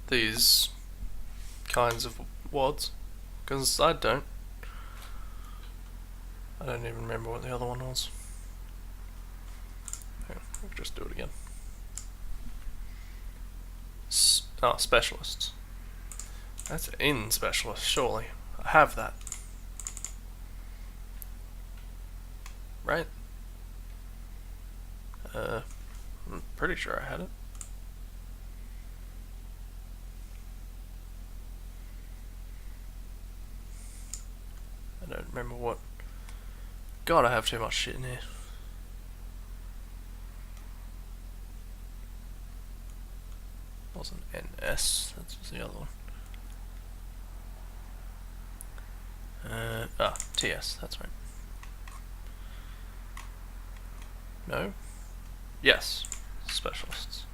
Speaker 1: these kinds of WODs? Because I don't. I don't even remember what the other one was. Yeah, we'll just do it again. Specialists. That's in specialists, surely. I have that. Right? I'm pretty sure I had it. I don't remember what. God, I have too much shit in here. Wasn't NS, that's the other one. TS, that's right. No? Yes, specialists.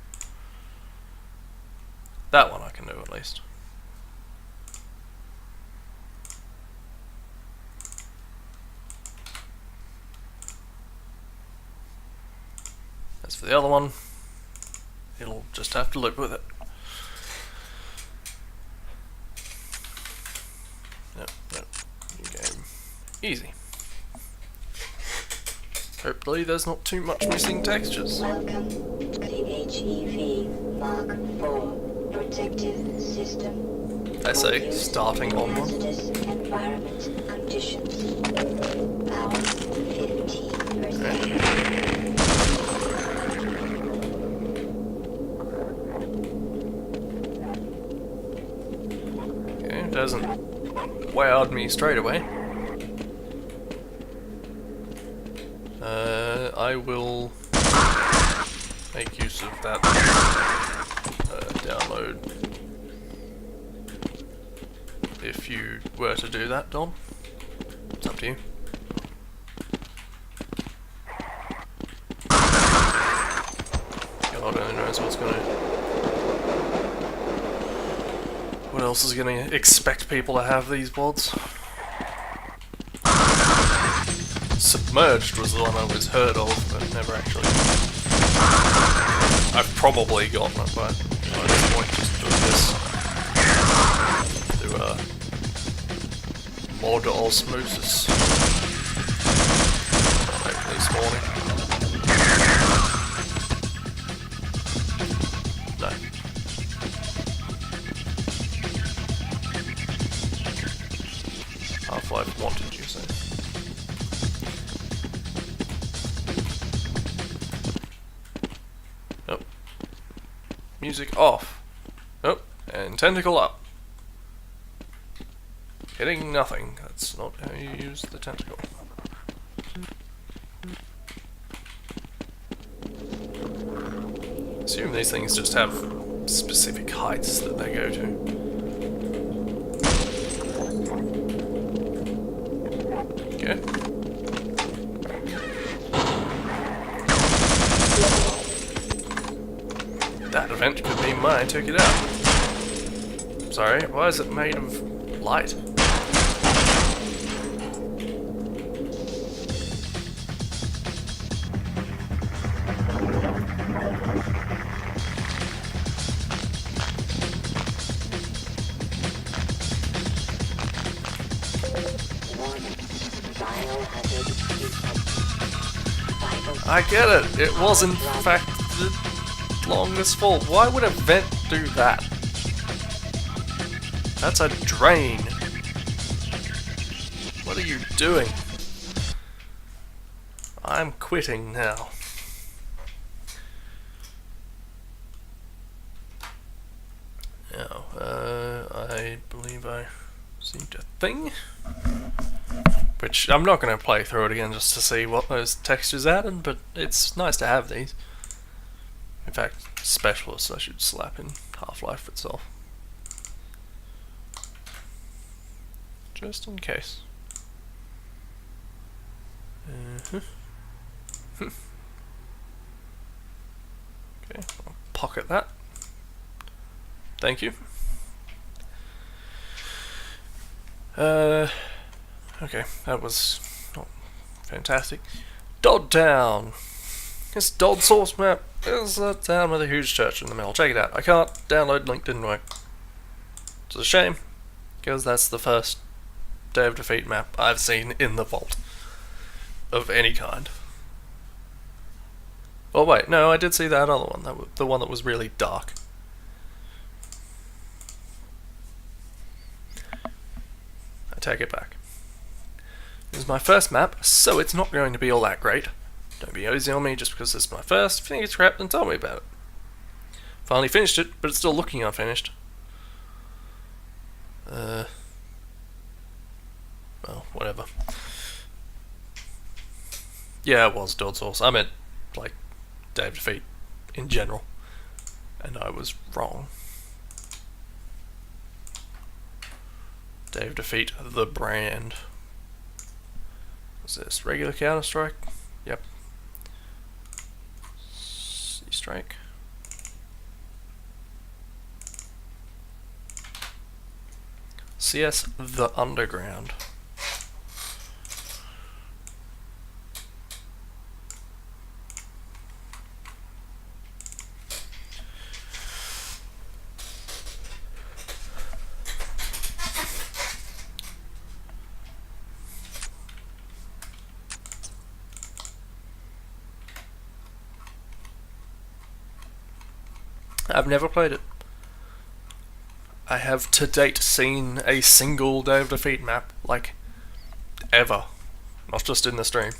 Speaker 1: That one I can do at least. As for the other one, it'll just have to live with it. Yep, new game. Easy. Hopefully there's not too much missing textures.
Speaker 6: Welcome to the HEV Mark IV protective system.
Speaker 1: I say, starting on one.
Speaker 6: Hazardous environment conditions. Power 50%.
Speaker 1: Okay, it doesn't wowed me straight away. I will make use of that download if you were to do that, Don. It's up to you. God only knows what's gonna... What else is gonna expect people to have these WODs? Submerged was the one I always heard of, but never actually. I've probably gotten it, but at this point, just doing this. Do mod osmosis. Hopefully this morning. No. Half-Life wanted, you say? Music off. Oh, and tentacle up. Hitting nothing. That's not how you use the tentacle. Assume these things just have specific heights that they go to. Okay. That event could be mine. Took it out. Sorry, why is it made of light? I get it. It was in fact the longest fault. Why would a vent do that? That's a drain. What are you doing? I'm quitting now. Now, I believe I received a thing. Which, I'm not going to play through it again just to see what those textures added, but it's nice to have these. In fact, Specialists I should slap in Half-Life itself. Just in case. Okay, I'll pocket that. Thank you. Okay, that was not fantastic. Dodd Town! This Dodd source map is a town with a huge church in the middle. Check it out. I can't download, link didn't work. It's a shame, because that's the first Day of Defeat map I've seen in the vault. Of any kind. Oh wait, no, I did see that other one, the one that was really dark. I take it back. This is my first map, so it's not going to be all that great. Don't be easy on me just because it's my first. If you think it's crap, then tell me about it. Finally finished it, but it's still looking unfinished. Well, whatever. Yeah, it was Dodd Source. I meant, like, Day of Defeat in general. And I was wrong. Day of Defeat, the brand. What's this? Regular Counter-Strike? Yep. C-Strike. CS The Underground. I've never played it. I have to date seen a single Day of Defeat map, like, ever. Not just in the stream.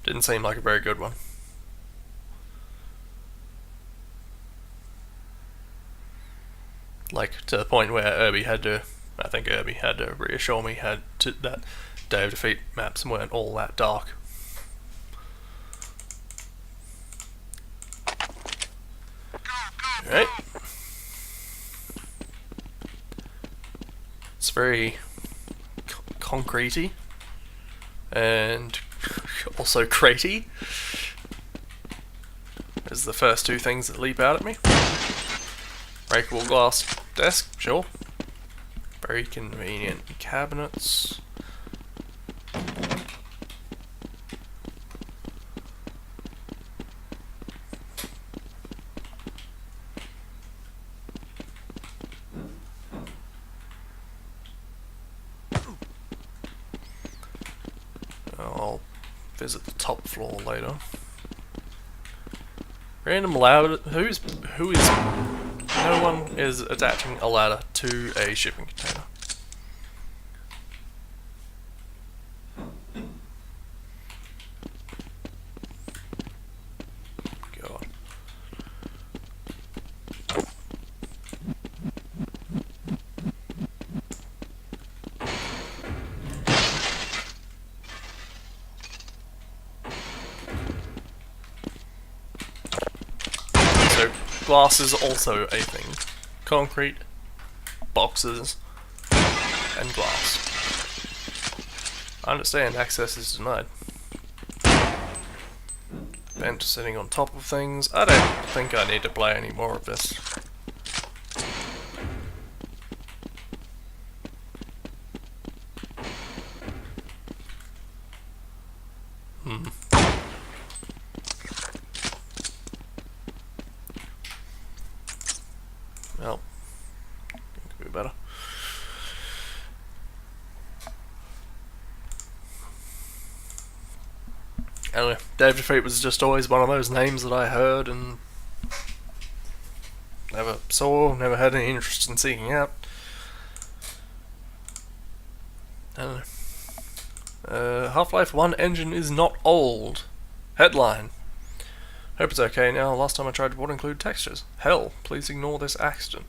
Speaker 1: Didn't seem like a very good one. Like, to the point where Irby had to, I think Irby had to reassure me that Day of Defeat maps weren't all that dark. Alright. It's very concretey and also cratey. There's the first two things that leap out at me. Breakable glass desk, sure. Very convenient cabinets. I'll visit the top floor later. Random ladder. Who is? No one is attaching a ladder to a shipping container. God. So, glass is also a thing. Concrete, boxes, and glass. I understand access is denied. vent sitting on top of things. I don't think I need to play any more of this. Well, could be better. Anyway, Dave Defeat was just always one of those names that I heard and never saw, never had any interest in seeking out. I don't know. Half-Life 1 engine is not old. Headline. Hope it's okay now. Last time I tried would include textures. Hell, please ignore this accident.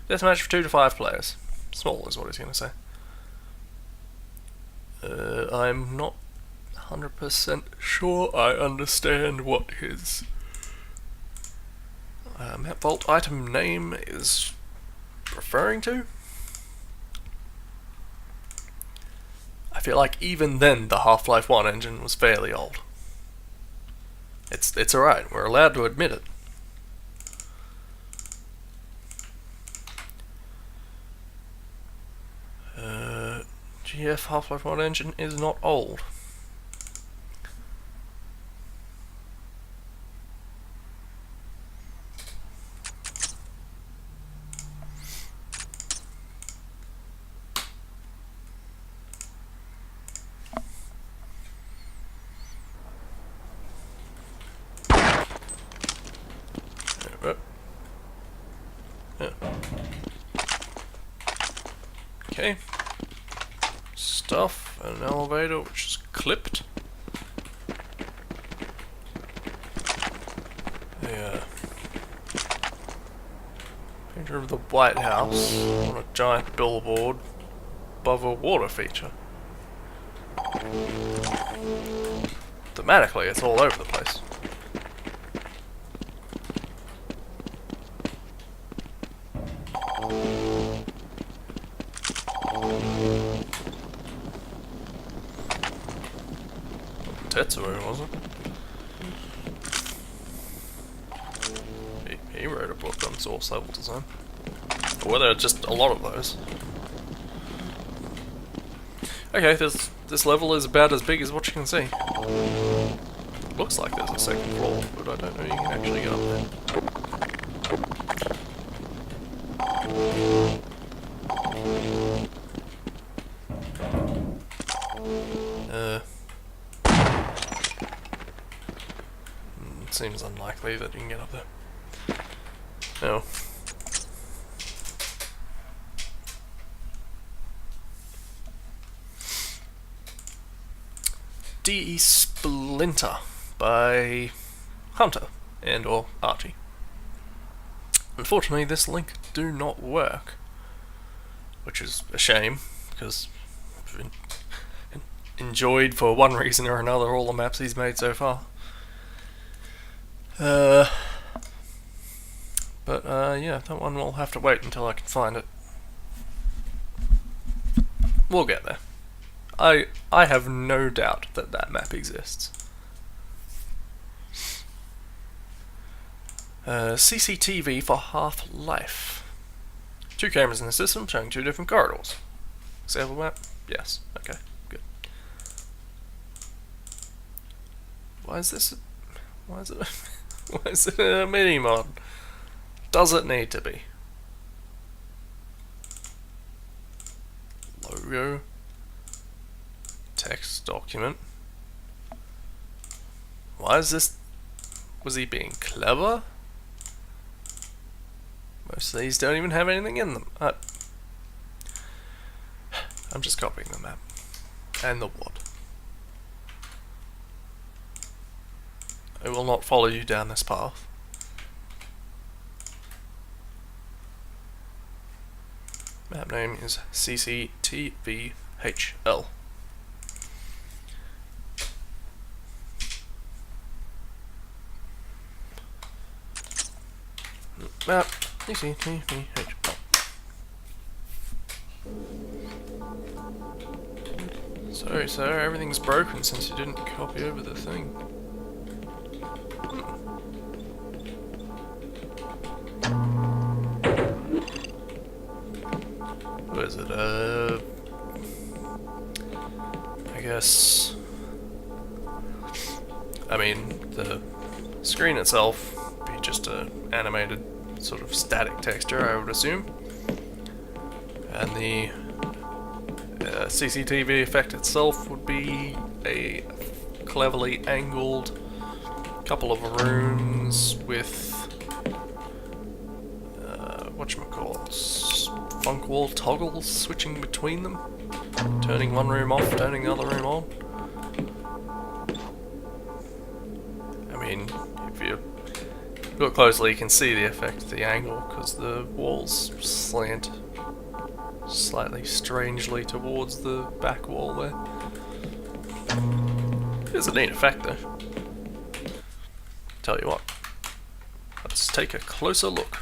Speaker 1: Deathmatch for 2 to 5 players. Small is what he's going to say. I'm not 100% sure I understand what his map vault item name is referring to. I feel like even then the Half-Life 1 engine was fairly old. It's alright, we're allowed to admit it. GF Half-Life 1 engine is not old. Yeah. Okay. Stuff, an elevator which is clipped. Yeah. Picture of the White House on a giant billboard above a water feature. Thematically, it's all over the place. Tetsuo, was it? He wrote a book on source level design. Or were there just a lot of those? Okay, this level is about as big as what you can see. Looks like there's a second floor, but I don't know you can actually get up there. Seems unlikely that you can get up there. No. DE Splinter by Hunter and or Archie. Unfortunately, this link do not work, which is a shame because I've enjoyed for one reason or another all the maps he's made so far. Yeah, that one will have to wait until I can find it. We'll get there. I have no doubt that that map exists. CCTV for Half-Life. 2 cameras in the system showing 2 different corridors. Example map? Yes. Okay, good. Why is it why is it a mini-mod? Does it need to be? Logo. Text document. Why is this? Was he being clever? Most of these don't even have anything in them. I'm just copying the map. And the what. I will not follow you down this path. Map name is CCTVHL. Map CCTVHL. Sorry, sir, everything's broken since you didn't copy over the thing. What is it? I guess. I mean, the screen itself would be just a animated sort of static texture, I would assume, and the CCTV effect itself would be a cleverly angled couple of rooms with whatchamacallits, funk wall toggles switching between them, turning one room off, turning the other room on. I mean, if you look closely, you can see the effect of the angle because the walls slant slightly strangely towards the back wall there. It's a neat effect though. Tell you what, let's take a closer look.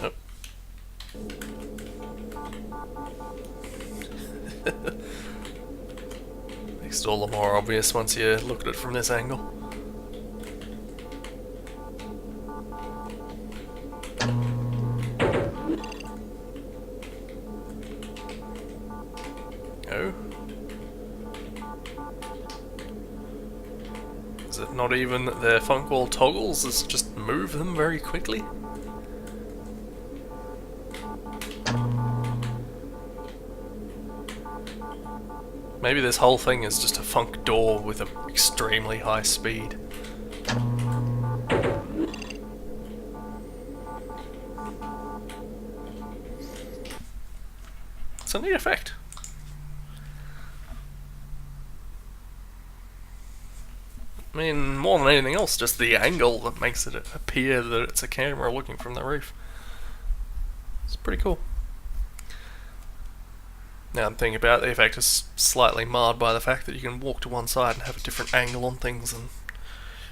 Speaker 1: Oh. Makes it all the more obvious once you look at it from this angle. Oh. Is it not even that they're funk wall toggles? It's just move them very quickly? Maybe this whole thing is just a funk door with an extremely high speed. It's a neat effect. I mean, more than anything else, just the angle that makes it appear that it's a camera looking from the roof. It's pretty cool. Now I'm thinking about it, the effect is slightly marred by the fact that you can walk to one side and have a different angle on things than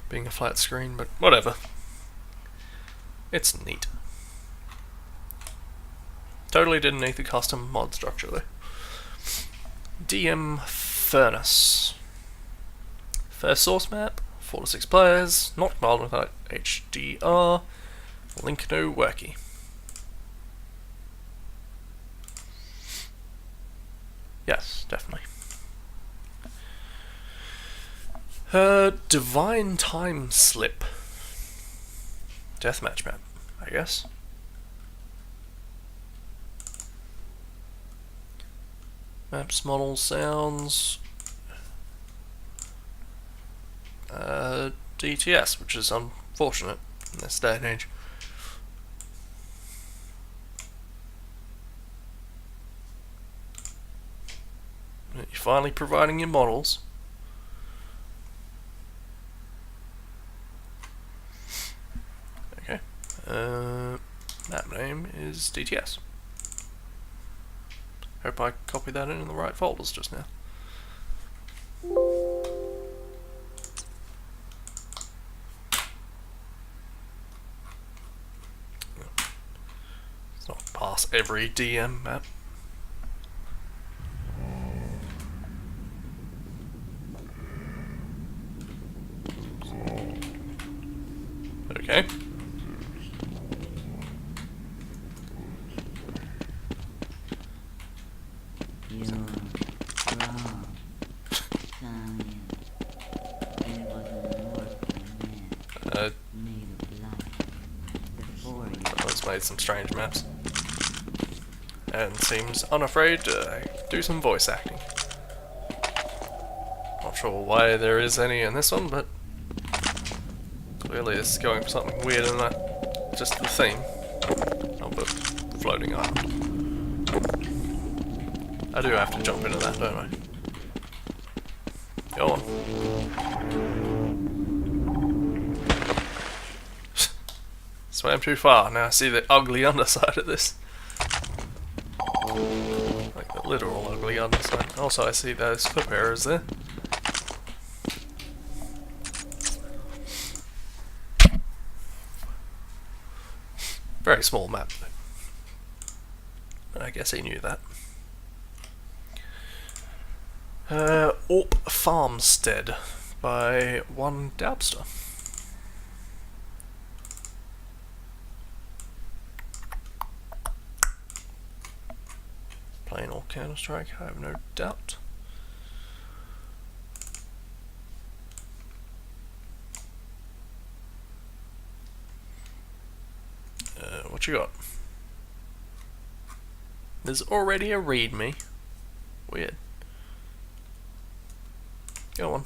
Speaker 1: being a flat screen, but whatever. It's neat. Totally didn't need the custom mod structure though. DM Furnace. First source map, 4 to 6 players, not compiled without HDR, link no worky. Yes, definitely. Divine Time Slip. Deathmatch map, I guess. Maps, models, sounds. DTS, which is unfortunate in this day and age. You're finally providing your models. Okay. Map name is DTS. Hope I copied that in the right folders just now. It's not pass every DM map. Okay.
Speaker 8: You're wrong, Simon. There was a mortal man made of light before you.
Speaker 1: Someone's made some strange maps. And seems unafraid to do some voice acting. Not sure why there is any in this one, but clearly it's going for something weird in that. Just the theme of the floating island. I do have to jump into that, don't I? Go on. Swam too far, now I see the ugly underside of this. Like the literal ugly underside. Also I see those clip errors there. Very small map though. I guess he knew that. Orp Farmstead by one Dabster. Playing all Counter-Strike, I have no doubt. What you got? There's already a readme. Weird. Go on.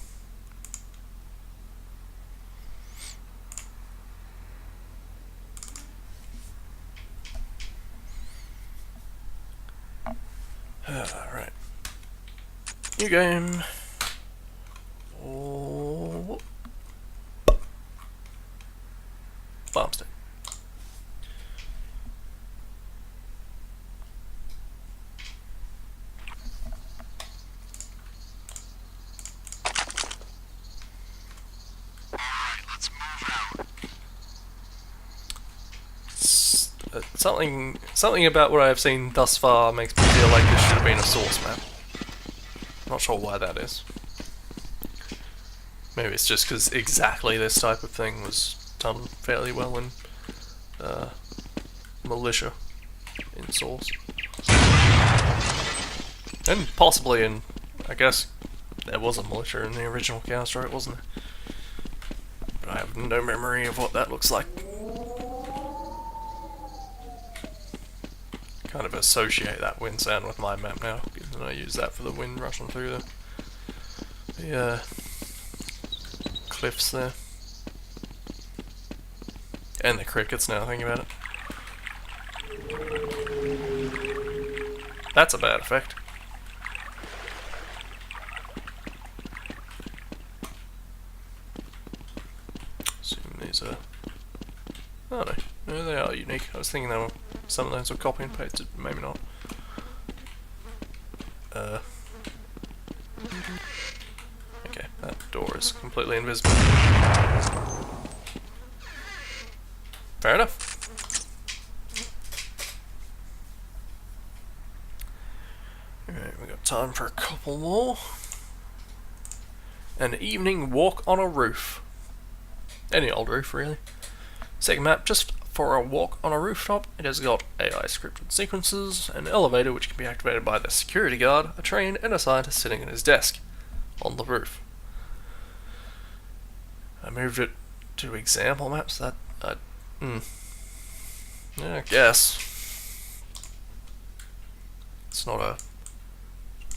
Speaker 1: Right. New game. Oh. Farmstead. Something about what I have seen thus far makes me feel like this should have been a source map. Not sure why that is. Maybe it's just because exactly this type of thing was done fairly well in Militia in source. And possibly in, I guess, there was a Militia in the original Counter-Strike, wasn't there? But I have no memory of what that looks like. Kind of associate that wind sound with my map now, and I use that for the wind rushing through the cliffs there. And the crickets now, thinking about it. That's a bad effect. Assume these are... Oh no, no, they are unique. I was thinking they were... Some of those were copy and pasted, maybe not. Okay, that door is completely invisible. Fair enough. Alright, we got time for a couple more. An evening walk on a roof. Any old roof, really. Second map, just for a walk on a rooftop. It has got AI scripted sequences, an elevator which can be activated by the security guard, a train, and a scientist sitting at his desk on the roof. I moved it to example maps. That yeah, I guess it's not a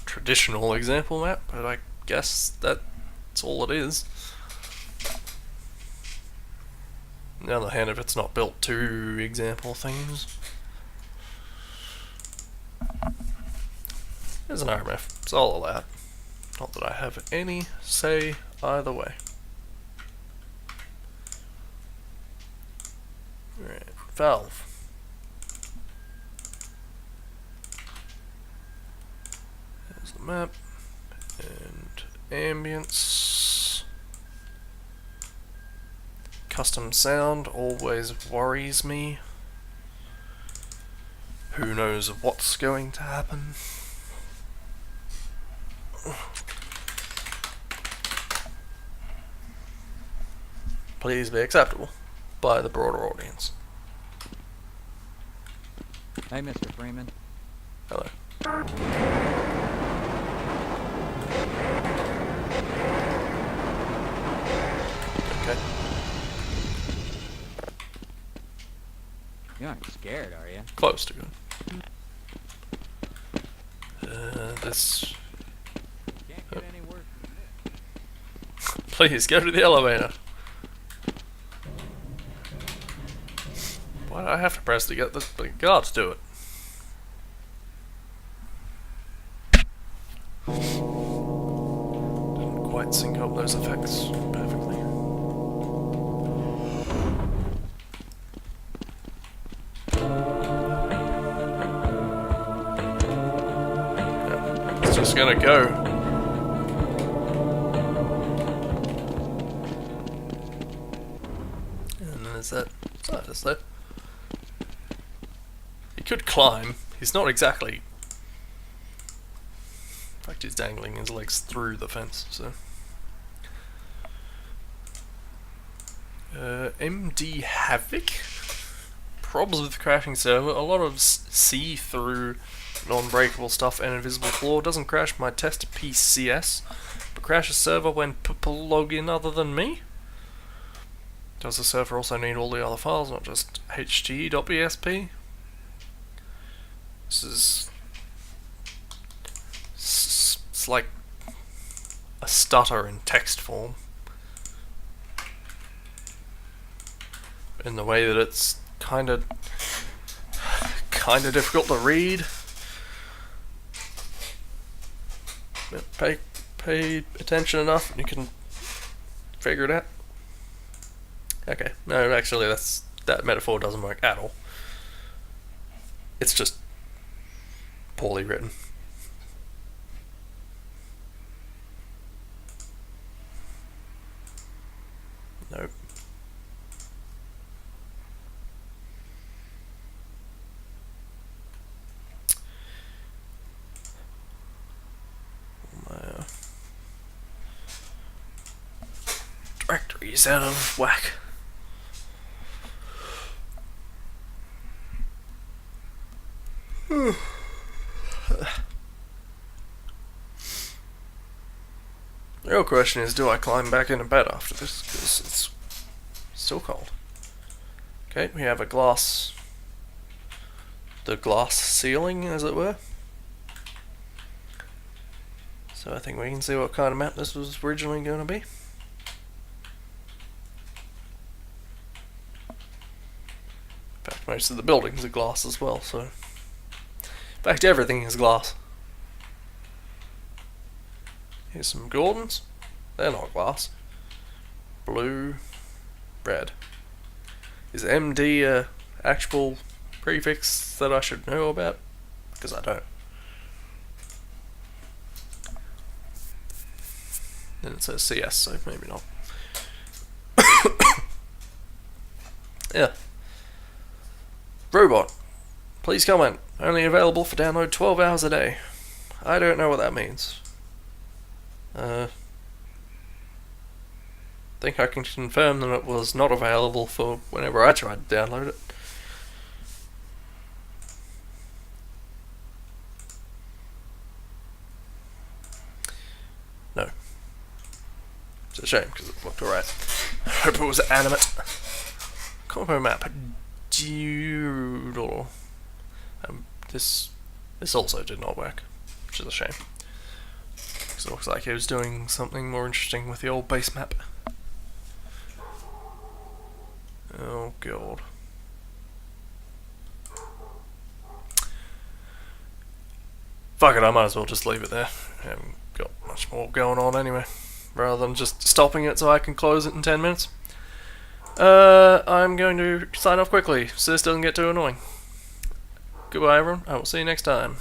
Speaker 1: traditional example map, but I guess that's all it is. On the other hand, if it's not built to example things. There's an RMF, it's all allowed. Not that I have any say either way. Alright, valve. There's the map. And ambience. Custom sound always worries me. Who knows what's going to happen? Please be acceptable by the broader audience.
Speaker 2: Hey, Mr. Freeman.
Speaker 1: Hello. Okay.
Speaker 2: You aren't scared, are you?
Speaker 1: Close to good. This...
Speaker 2: Can't get any worse than this.
Speaker 1: Please, go to the elevator. Why do I have to press to get the guard to do it? Didn't quite sync up those effects perfectly. It's just gonna go. And there's that scientist there. He could climb. He's not exactly... In fact, he's dangling his legs through the fence, so. MD Havoc. Problems with crashing server. A lot of see-through, non-breakable stuff and invisible floor. Doesn't crash my test PCS, but crashes server when people log in other than me. Does the server also need all the other files, not just ht.bsp? This is... It's like a stutter in text form. In the way that it's kind of difficult to read. But pay attention enough and you can figure it out. Okay, no, actually that metaphor doesn't work at all. It's just poorly written. Nope. My directory's out of whack. The real question is, do I climb back into bed after this? Because it's still cold. Okay, we have the glass ceiling, as it were. So I think we can see what kind of map this was originally going to be. In fact, most of the buildings are glass as well, so... In fact, everything is glass. Here's some Gordons. They're not glass. Blue, red. Is MD a actual prefix that I should know about? Because I don't. Then it says CS, so maybe not. Yeah. Robot. Please comment. Only available for download 12 hours a day. I don't know what that means. Think I can confirm that it was not available for whenever I tried to download it. No. It's a shame because it looked alright. I hope it was animate. Combo map. Doodle. This also did not work, which is a shame. Because it looks like it was doing something more interesting with the old base map. Oh god. Fuck it, I might as well just leave it there. I haven't got much more going on anyway. Rather than just stopping it so I can close it in 10 minutes. I'm going to sign off quickly so this doesn't get too annoying. Goodbye everyone, I will see you next time.